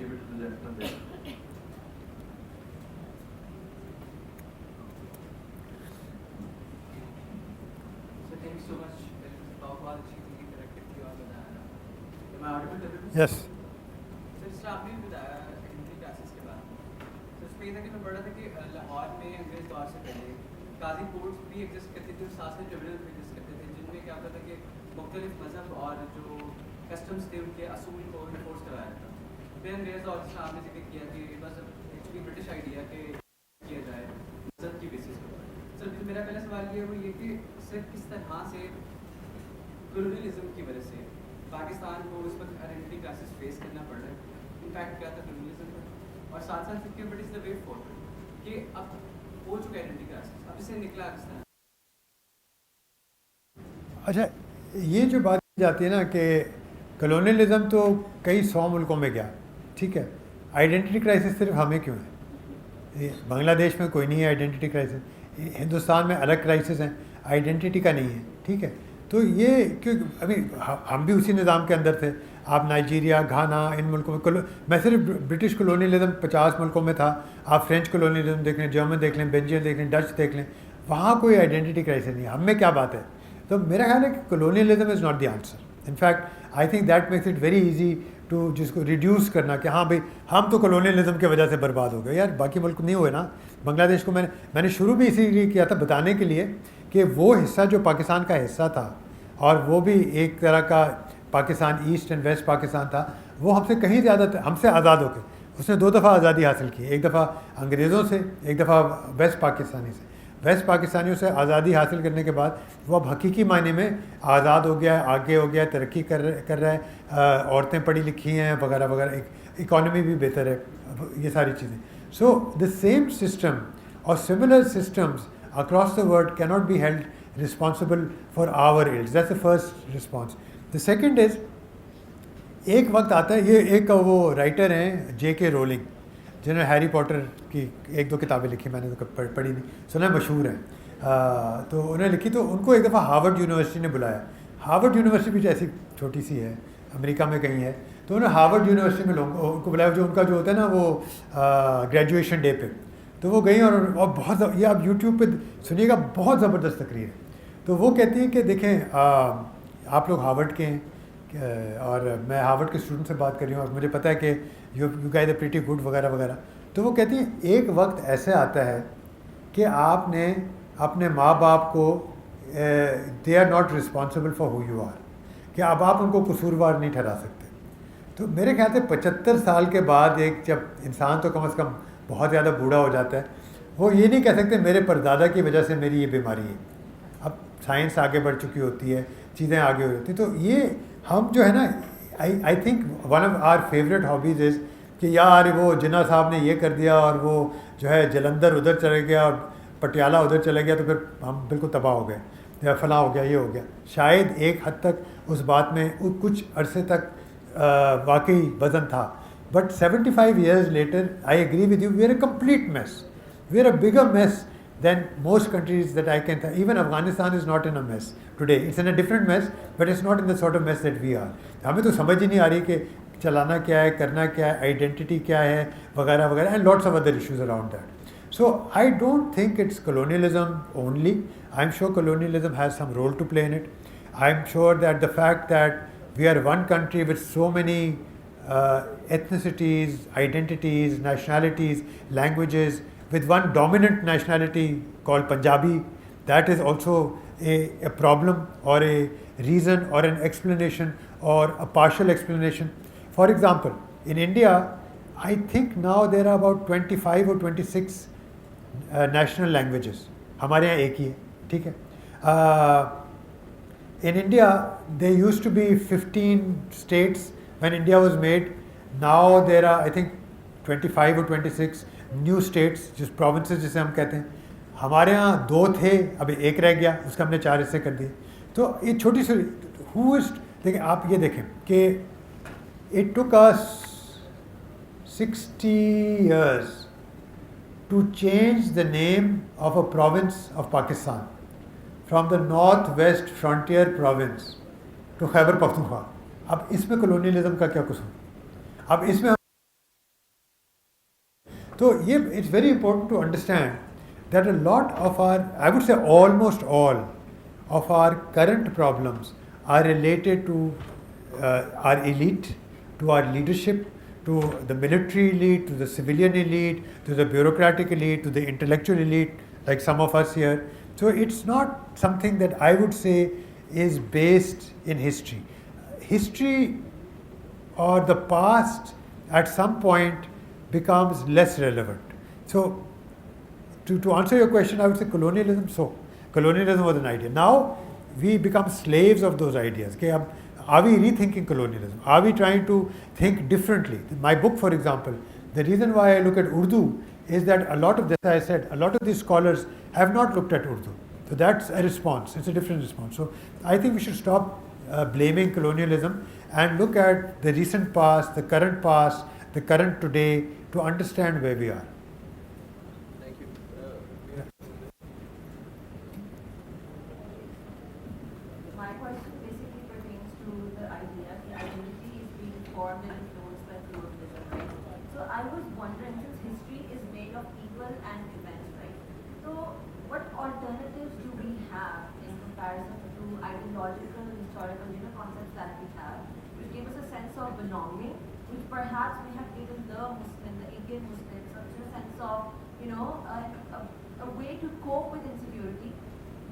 give it to the gentleman there. So thank you so much. Am I audible to everyone? Yes. Sir, یہ تھا کہ میں پڑھ رہا تھا کہ لاہور میں انگریز دور سے پہلے قاضی کورٹس بھی ایگزسٹ کرتے تھے اور ساتھ میں ٹریبونل بھی ایگزسٹ کرتے تھے جن میں کیا ہوتا تھا کہ مختلف مذہب اور جو کسٹمس تھے ان کے اصول کو انفورس کرایا تھا. پھر انگریز دور سے آپ نے ذکر کیا کہ بس ایکچولی برٹش آئیڈیا کہ کیا جائے مذہب کی بیسس پر. سر میرا پہلا سوال یہ وہ یہ کہ سر کس طرح سے کلونیلزم کی وجہ سے پاکستان کو اس وقت آئیڈینٹی کرائسس فیس کرنا پڑ رہا ہے. امپیکٹ کیا تھا کلونیلزم پر اور ساتھ ساتھ پھر but is the way forward کہ اب ہو چکا آئیڈینٹی کرائسس اب اس سے نکلا کس طرح. اچھا یہ جو بات کی جاتی ہے نا کہ کلونیلزم تو کئی 100 ملکوں میں گیا, ٹھیک ہے, آئیڈینٹی کرائسس صرف ہمیں کیوں ہے؟ بنگلہ دیش میں کوئی نہیں ہے آئیڈینٹی کرائسس, ہندوستان میں الگ کرائسس ہیں, آئیڈینٹی کا نہیں ہے, ٹھیک ہے. تو یہ کیونکہ ابھی ہم بھی اسی نظام کے اندر تھے. آپ نائجیریا, گھانا, ان ملکوں میں میں صرف برٹش کلونیلزم 50 ملکوں میں تھا. آپ فرینچ کلونیلزم دیکھ لیں, جرمن دیکھ لیں, بیلجین دیکھ لیں, ڈچ دیکھ لیں, وہاں کوئی آئیڈینٹی کرائسس نہیں ہے. ہم میں کیا بات ہے؟ تو میرا خیال ہے کہ colonialism is not the answer. In fact I think that makes it very easy to جس کو ریڈیوس کرنا کہ ہاں بھائی ہم تو کلونیلزم کی وجہ سے برباد ہو گئے. یار باقی ملک نہیں ہوئے نا. بنگلہ دیش کو میں نے شروع بھی اسی لیے کیا تھا بتانے کے لیے کہ وہ حصہ جو پاکستان کا حصہ تھا اور وہ بھی ایک طرح کا Pakistan east and west Pakistan تھا, وہ ہم سے کہیں زیادہ ہم سے آزاد ہو کے اس نے 2 دفعہ آزادی حاصل کی. ایک دفعہ انگریزوں سے, ایک دفعہ ویسٹ پاکستانی سے. ویسٹ پاکستانیوں سے آزادی حاصل کرنے کے بعد وہ اب حقیقی معنی میں آزاد ہو گیا ہے, آگے ہو گیا ہے, ترقی کر رہا ہے, عورتیں پڑھی لکھی ہیں وغیرہ وغیرہ, اکانومی بھی بہتر ہے, یہ ساری چیزیں. سو دا سیم سسٹم اور similar systems across the world کی not be held responsible for our ills. That's the first response. The second is ایک وقت آتا ہے, یہ ایک وہ رائٹر ہیں جے کے رولنگ جنہوں نے ہیری پاٹر کی 1-2 کتابیں لکھی, میں نے تو پڑھی نہیں, سنا مشہور ہیں. تو انہوں نے لکھی, تو ان کو ایک دفعہ ہارورڈ یونیورسٹی نے بلایا. ہارورڈ یونیورسٹی بھی ایسی چھوٹی سی ہے, امریکہ میں کہیں ہے. تو انہوں نے ہارورڈ یونیورسٹی میں لوگوں ان کو بلایا, جو ان کا جو ہوتا ہے نا وہ گریجویشن ڈے پہ. تو وہ گئی اور بہت, یہ آپ یوٹیوب پہ سنیے گا, بہت زبردست تقریر ہے. تو وہ کہتی ہیں کہ دیکھیں آپ لوگ ہارورڈ کے ہیں اور میں ہارورڈ کے اسٹوڈنٹ سے بات کر رہی ہوں اور مجھے پتہ ہے کہ you guys a pretty good وغیرہ وغیرہ. تو وہ کہتی ہیں ایک وقت ایسے آتا ہے کہ آپ نے اپنے ماں باپ کو they are not responsible for who you are, کہ اب آپ ان کو قصوروار نہیں ٹھہرا سکتے. تو میرے خیال سے 75 سال کے بعد ایک جب انسان تو کم از کم بہت زیادہ بوڑھا ہو جاتا ہے, وہ یہ نہیں کہہ سکتے میرے پردادا کی وجہ سے میری یہ بیماری ہے. اب سائنس آگے بڑھ چکی ہوتی ہے, چیزیں آگے ہو جاتی ہیں. تو یہ ہم جو ہے نا, I think one of our favourite hobbies is کہ یار وہ جناح صاحب نے یہ کر دیا اور وہ جو ہے جلندر ادھر چلے گیا اور پٹیالہ ادھر چلے گیا تو پھر ہم بالکل تباہ ہو گئے, یا فلاں ہو گیا, یہ ہو گیا. شاید ایک حد تک اس بات میں کچھ عرصے تک واقعی وزن تھا, but 75 years later I agree with you, we are a complete mess. We are a bigger mess than most countries that I can think. Even Afghanistan is not in a mess today. It's in a different mess, but it's not in the sort of mess that we are. ہمیں تو سمجھ ہی نہیں آ رہی کہ چلانا کیا ہے, کرنا کیا ہے, آئیڈینٹی کیا ہے وغیرہ وغیرہ, and lots of other issues around that. So I don't think it's colonialism only. I'm sure colonialism has some role to play in it. I'm sure that the fact that we are one country with so many ethnicities, identities, nationalities, languages, with one dominant nationality called Punjabi, that is also a problem or a reason or an explanation or a partial explanation. For example, in India, I think now there are about 25 or 26 national languages. ہمارے یہاں ایک ہی ہے, ٹھیک ہے. In India, there used to be 15 states when India was made. Now there are, I think, 25 or 26 new states, جس provinces جسے ہم کہتے ہیں. ہمارے ہاں 2 تھے, ابھی ایک رہ گیا, اس کا ہم نے 4 حصے کر دیے. تو یہ چھوٹی سی دیکھیں, آپ یہ دیکھیں کہ it took us 60 years to change the name of a province of Pakistan from the north-west frontier province to Khyber Pakhtunkhwa. اب اس میں کلونیلزم کا کیا قصور؟ اب اس میں تو یہ it's very important to understand that a lot of our, I would say almost all of our current problems are related to our elite, to our leadership, to the military elite, to the civilian elite, to the bureaucratic elite, to the intellectual elite, like some of us here. So it's not something that I would say is based in history. History or the past at some point becomes less relevant. So to answer your question, I would say colonialism. So colonialism was an idea. Now we become slaves of those ideas. Okay, are we rethinking colonialism? Are we trying to think differently? My book, for example, the reason why I look at Urdu is that a lot of this, I said, a lot of these scholars have not looked at Urdu. So that's a response. It's a different response. So I think we should stop blaming colonialism and look at the recent past, the current today, to understand where we are. Thank you. My question basically pertains to the idea the identity is being formed and influenced by colonialism, right? So I was wondering, since history is made of people and events, right? So what alternatives do we have in comparison to ideological, historical, concepts that we have, which give us a sense of belonging, which perhaps we have given the Muslim, the Indian Muslim, such a sense of, a way to cope with insecurity.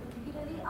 Particularly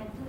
mental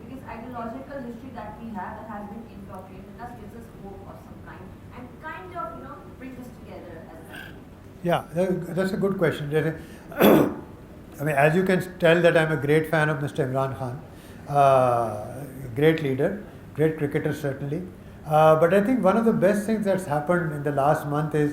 Because ideological history that we have that has been inculcated in us gives us hope of some kind and kind of brings us together as a country. Yeah, that's a good question. I mean, as you can tell that I'm a great fan of Mr. Imran Khan, great leader, great cricketer certainly. But I think one of the best things that's happened in the last month is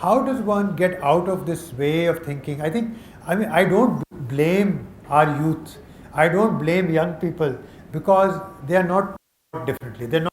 how does one get out of this way of thinking? I don't blame our youth. I don't blame young people because they are not differently. They're not.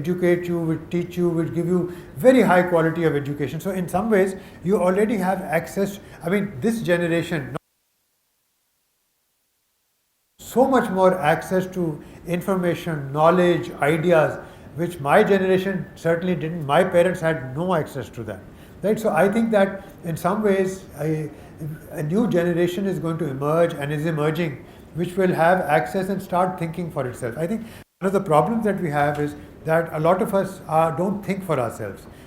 educate you, which teach you, which give you very high quality of education. So in some ways you already have access. I mean, this generation so much more access to information, knowledge, ideas, which my generation certainly didn't. My parents had no access to that, right? So I think that in some ways a new generation is going to emerge and is emerging, which will have access and start thinking for itself. I think one of the problems that we have is that a lot of us don't think for ourselves.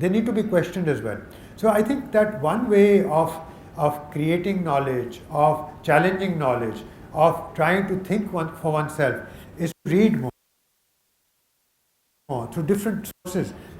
They need to be questioned as well. So I think that one way of creating knowledge, of challenging knowledge, of trying to think for oneself is to read more through different sources.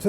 so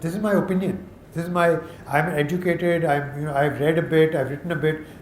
This is my opinion. I'm educated, I've read a bit, I've written a bit.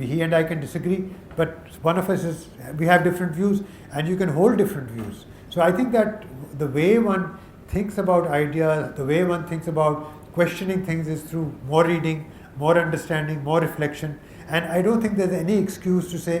He and I can disagree, but one of us we have different views and you can hold different views. So I think that the way one thinks about ideas, the way one thinks about questioning things is through more reading, more understanding, more reflection. And I don't think there's any excuse to say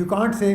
you can't say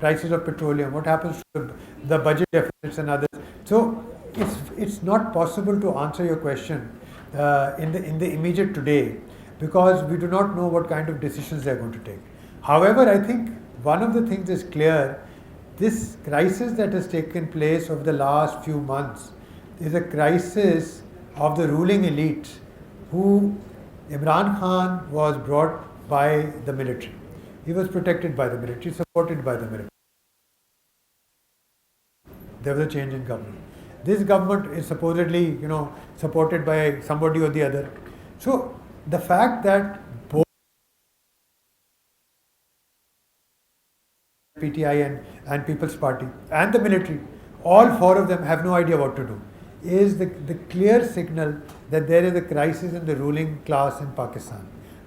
prices of petroleum, what happens to the budget deficits and others. So it's not possible to answer your question in the immediate today, because we do not know what kind of decisions they are going to take. However, I think one of the things is clear: this crisis that has taken place over the last few months is a crisis of the ruling elite, who Imran Khan was brought by the military. He was protected by the military, supported by the military. There was a change in government. This government is supposedly, supported by somebody or the other. So the fact that both PTI and People's Party and the military, all four of them have no idea what to do, is the clear signal that there is a crisis in the ruling class in Pakistan.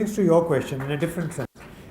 links to your question in a different sense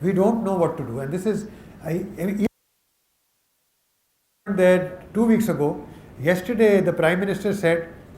We don't know what to do, and this is there 2 weeks ago. Yesterday the Prime Minister said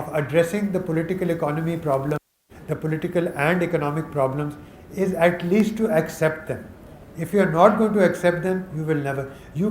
of addressing the political economy problem, the political and economic problems, is at least to accept them. If you are not going to accept them, you will never. You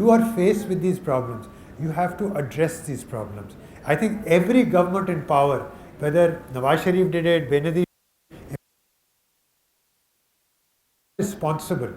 You are faced with these problems. You have to address these problems. I think every government in power, whether Nawaz Sharif did it, Benazir, responsible.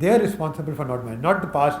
they are responsible for not the past,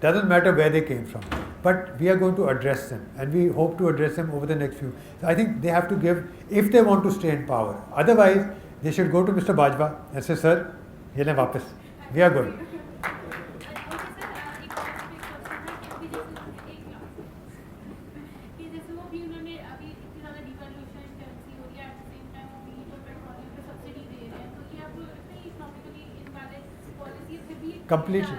doesn't matter where they came from, but we are going to address them, and we hope to address them over the next few. So I think they have to give, if they want to stay in power. Otherwise, they should go to Mr. Bajwa and say, sir, ye le wapas, we are good. Completely.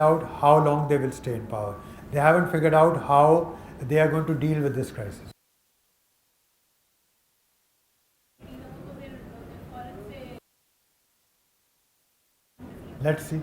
out how long they will stay in power. They haven't figured out how they are going to deal with this crisis. Let's see.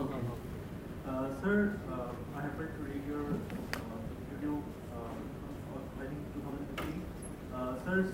Okay. Sir, I happened to read your interview I think 2015. Sir,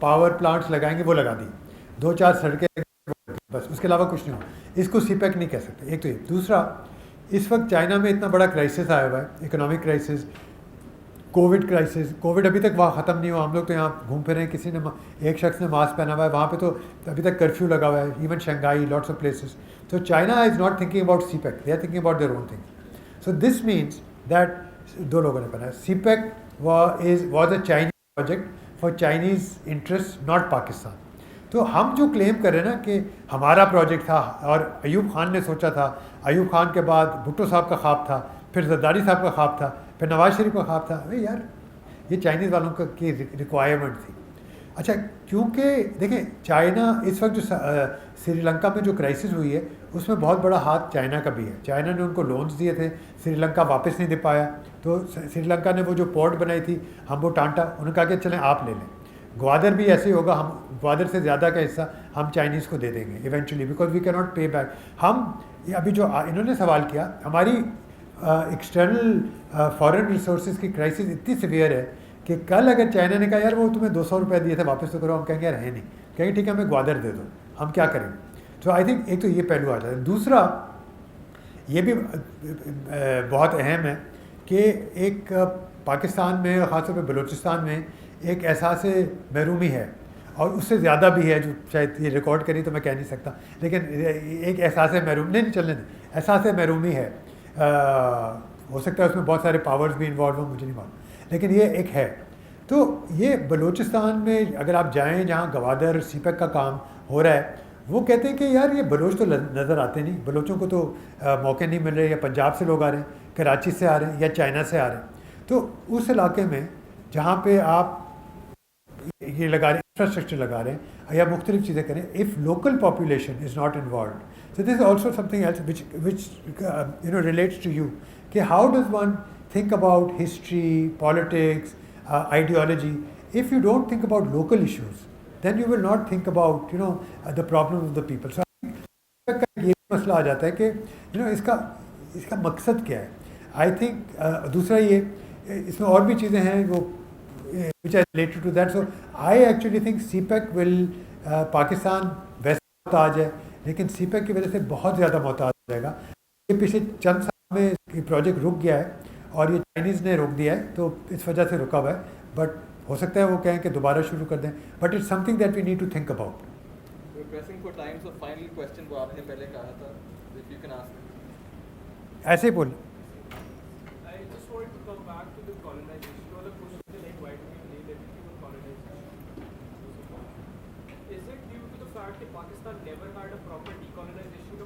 power plants لگائیں گے وہ لگا دی, 2-4 سڑکیں بس, اس کے علاوہ کچھ نہیں ہو. اس کو سی پیک نہیں کہہ سکتے. ایک تو یہ. دوسرا, اس وقت چائنا میں اتنا بڑا کرائسس آیا ہوا ہے, economic crisis, Covid crisis. Covid ابھی تک وہاں ختم نہیں ہوا. ہم لوگ تو یہاں گھوم پھر رہے ہیں, کسی نے ایک شخص نے ماسک پہنا ہوا ہے, وہاں پہ تو ابھی تک کرفیو لگا ہوا ہے, even Shanghai, lots of places. So China is not thinking about CPEC, they are thinking about their own things. So this means that دو لوگوں نے پڑھا, CPEC was a Chinese project for Chinese interests, not Pakistan. تو ہم جو کلیم کر رہے ہیں نا کہ ہمارا پروجیکٹ تھا اور ایوب خان نے سوچا تھا, ایوب خان کے بعد بھٹو صاحب کا خواب تھا, پھر زرداری صاحب کا خواب تھا, پھر نواز شریف کا خواب تھا, ارے یار یہ چائنیز والوں کی ریکوائرمنٹ تھی. اچھا, کیونکہ دیکھیں چائنا اس وقت جو سری لنکا میں جو کرائسس ہوئی ہے اس میں بہت بڑا ہاتھ چائنا کا بھی ہے. چائنا نے ان کو لونز دیے تھے, سری لنکا واپس نہیں دے پایا, تو سری لنکا نے وہ جو پورٹ بنائی تھی ہم وہ ٹانٹا, انہوں نے کہا کہ چلیں آپ لے لیں. گوادر بھی ایسے ہی ہوگا, ہم گوادر سے زیادہ کا حصہ ہم چائنیز کو دے دیں گے ایونچولی, بیکاز وی کی ناٹ پے بیک. ہم ابھی جو انہوں نے سوال کیا, ہماری ایکسٹرنل فارن ریسورسز کی کرائسس اتنی سیویئر ہے کہ کل اگر چائنا نے کہا یار وہ تمہیں 200 روپے دیے تھے واپس تو کرو, ہم کہیں گے یار ہے نہیں, کہیں گے ٹھیک ہے ہمیں گوادر دے دو, ہم کیا کریں گے. تو آئی تھنک ایک تو یہ پہلو آ جاتا ہے. دوسرا یہ بھی بہت اہم ہے کہ ایک پاکستان میں, خاص طور پہ بلوچستان میں ایک احساس محرومی ہے, اور اس سے زیادہ بھی ہے جو شاید یہ ریکارڈ کری تو میں کہہ نہیں سکتا, لیکن ایک احساس نہیں چلنے دیں, احساس محرومی ہے. ہو سکتا ہے اس میں بہت سارے پاورز بھی انوالو ہوں, مجھے نہیں معلوم, لیکن یہ ایک ہے. تو یہ بلوچستان میں اگر آپ جائیں جہاں گوادر سی پیک کا کام ہو رہا ہے, وہ کہتے ہیں کہ یار یہ بلوچ تو نظر آتے نہیں, بلوچوں کو تو موقع نہیں مل رہے, یا پنجاب سے لوگ آ رہے ہیں, کراچی سے آ رہے ہیں, یا چائنا سے آ رہے ہیں. تو اس علاقے میں جہاں پہ آپ یہ لگا رہے ہیں, انفراسٹرکچر لگا رہے ہیں یا مختلف چیزیں کریں, if local population is not involved, so this is also something else which relates to you, کہ how does one think about history, politics, ideology, if you don't think about local issues, then you will not think about the problems of the people. So I think یہ مسئلہ آ جاتا ہے کہ اس کا مقصد کیا ہے. آئی تھنک دوسرا یہ, اس میں اور بھی چیزیں ہیں وہ which are related to that. So I actually think CPEC will Pakistan ویسے محتاج ہے, لیکن سی پیک کی وجہ سے بہت زیادہ محتاج ہو جائے گا. یہ پچھلے چند سال میں یہ پروجیکٹ رک گیا ہے, اور یہ چائنیز نے روک دیا ہے, تو اس وجہ سے رکا ہوا ہے. بٹ ہو سکتا ہے وہ کہیں کہ دوبارہ شروع کر دیں, but it's something that we need to think about. ایسے ہی بول. Pakistan never had a proper decolonization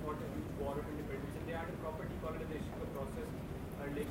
fought a huge war of independence and they had a proper decolonization process and like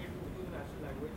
made Urdu the national language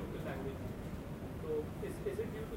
local language. So is it due to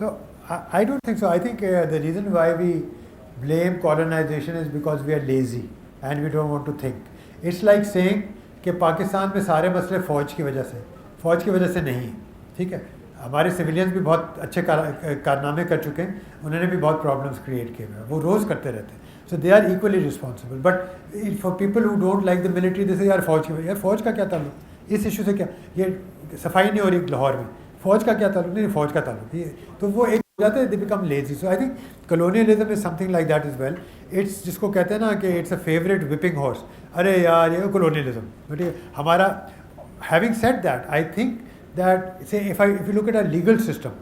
So I don't think so. I think the reason why we blame colonization is because we are lazy and we don't want to think. It's like saying کہ پاکستان میں سارے مسئلے فوج کی وجہ سے نہیں ہیں. ٹھیک ہے, ہمارے سویلینز بھی بہت اچھے کارنامے کر چکے ہیں, انہوں نے بھی بہت پرابلمس کریٹ کیے ہوئے ہیں, وہ روز کرتے رہتے ہیں. So they are equally responsible. But for people who don't like the military, جیسے یار فوج کی وجہ, یار فوج کا کیا تعلق اس ایشو سے, کیا یہ صفائی نہیں ہو رہی لاہور میں, فوج کا کیا تعلق, نہیں فوج کا تعلق یہ, تو وہ ایک ہو جاتا ہے, they become lazy. So I think colonialism is something like that as well. It's جس کو کہتے ہیں نا کہ it's a favourite whipping horse, ارے یار یہ کلونیلزم. ٹھیک ہے, ہمارا having said that I think that say if you look at our legal system,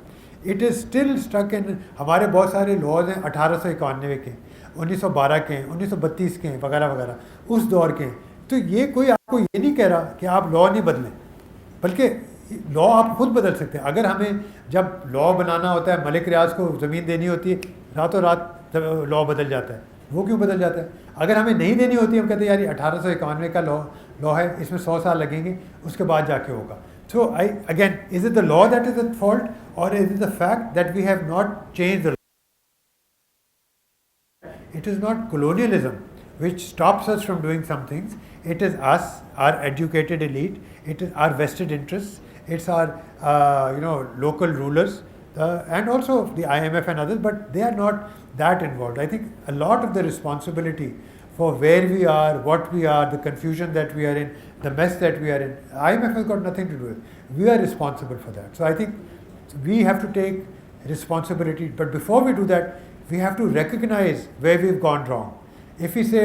it is still stuck in, ہمارے بہت سارے لاز ہیں 1891 کے, 1912 کے, 1932 کے وغیرہ وغیرہ, اس دور کے. تو یہ کوئی آپ کو یہ نہیں کہہ رہا کہ آپ لا نہیں بدلیں, بلکہ لا آپ خود بدل سکتے ہیں. اگر ہمیں جب لا بنانا ہوتا ہے, ملک ریاض کو زمین دینی ہوتی ہے, راتوں رات لا بدل جاتا ہے. وہ کیوں بدل جاتا ہے؟ اگر ہمیں نہیں دینی ہوتی, ہم کہتے ہیں یار یہ 1891 کا لا ہے, اس میں 100 سال لگیں گے, اس کے بعد جا کے ہوگا. So again, is it the law that is at fault, or is it the fact that we have not changed the law? It is not colonialism which stops us from doing some things. It is us, our educated elite. It is our vested interests. It's our local rulers, and also the IMF and others. But they are not that involved. I think a lot of the responsibility for where we are, what we are, the confusion that we are in, the mess that we are in. IMF has got nothing to do with it. We are responsible for that. So I think we have to take responsibility. But before we do that, we have to recognize where we've gone wrong. If we say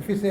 if we say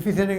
if we say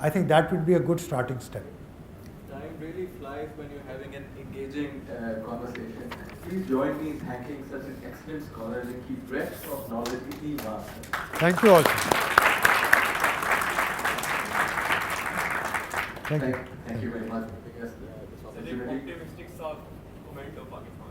I think that would be a good starting step. Time really flies when you're having an engaging conversation. Please join me in thanking such an excellent scholar and keep breadth of knowledge in vast. Thank you all. Thank you. Thank you very much for giving us this So the opportunity. optimistic comment of Pakistan.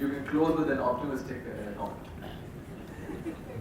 you can close with an optimistic comment.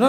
No,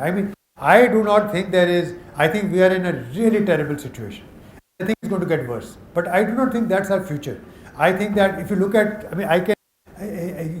I mean, I do not think there is. I think we are in a really terrible situation. I think it's going to get worse. But I do not think that's our future. I think that if you look at, I mean, I can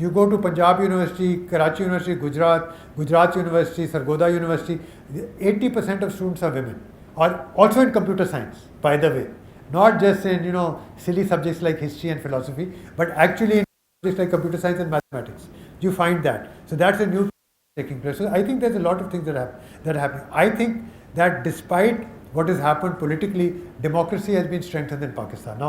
You go to Punjab University, Karachi University, Gujarat University, Sargodha University, 80% of students are women. Or also in computer science, by the way. Not just in, silly subjects like history and philosophy, but actually in subjects like computer science and mathematics. You find that. So that's a new taking place. So I think there's a lot of things that are happening. I think that despite what has happened politically, democracy has been strengthened in Pakistan. Now,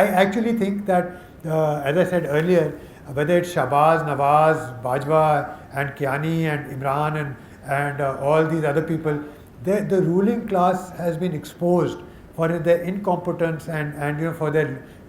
I actually think that as I said earlier, whether it's Shahbaz, Nawaz, Bajwa and Kiani and Imran and all these other people, the ruling class has been exposed for their incompetence and for their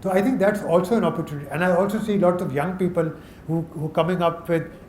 So I think that's also an opportunity. And I also see lots of young people who coming up with,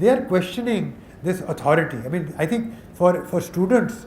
They are questioning this authority. I mean, I think for students,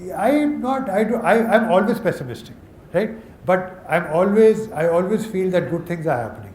I'm always pessimistic, right? But I always feel that good things are happening.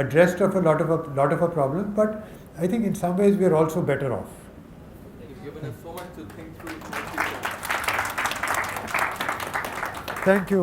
addressed of a lot of a problem, but I think in some ways we are also better off. You've given us so much to think through. Thank you.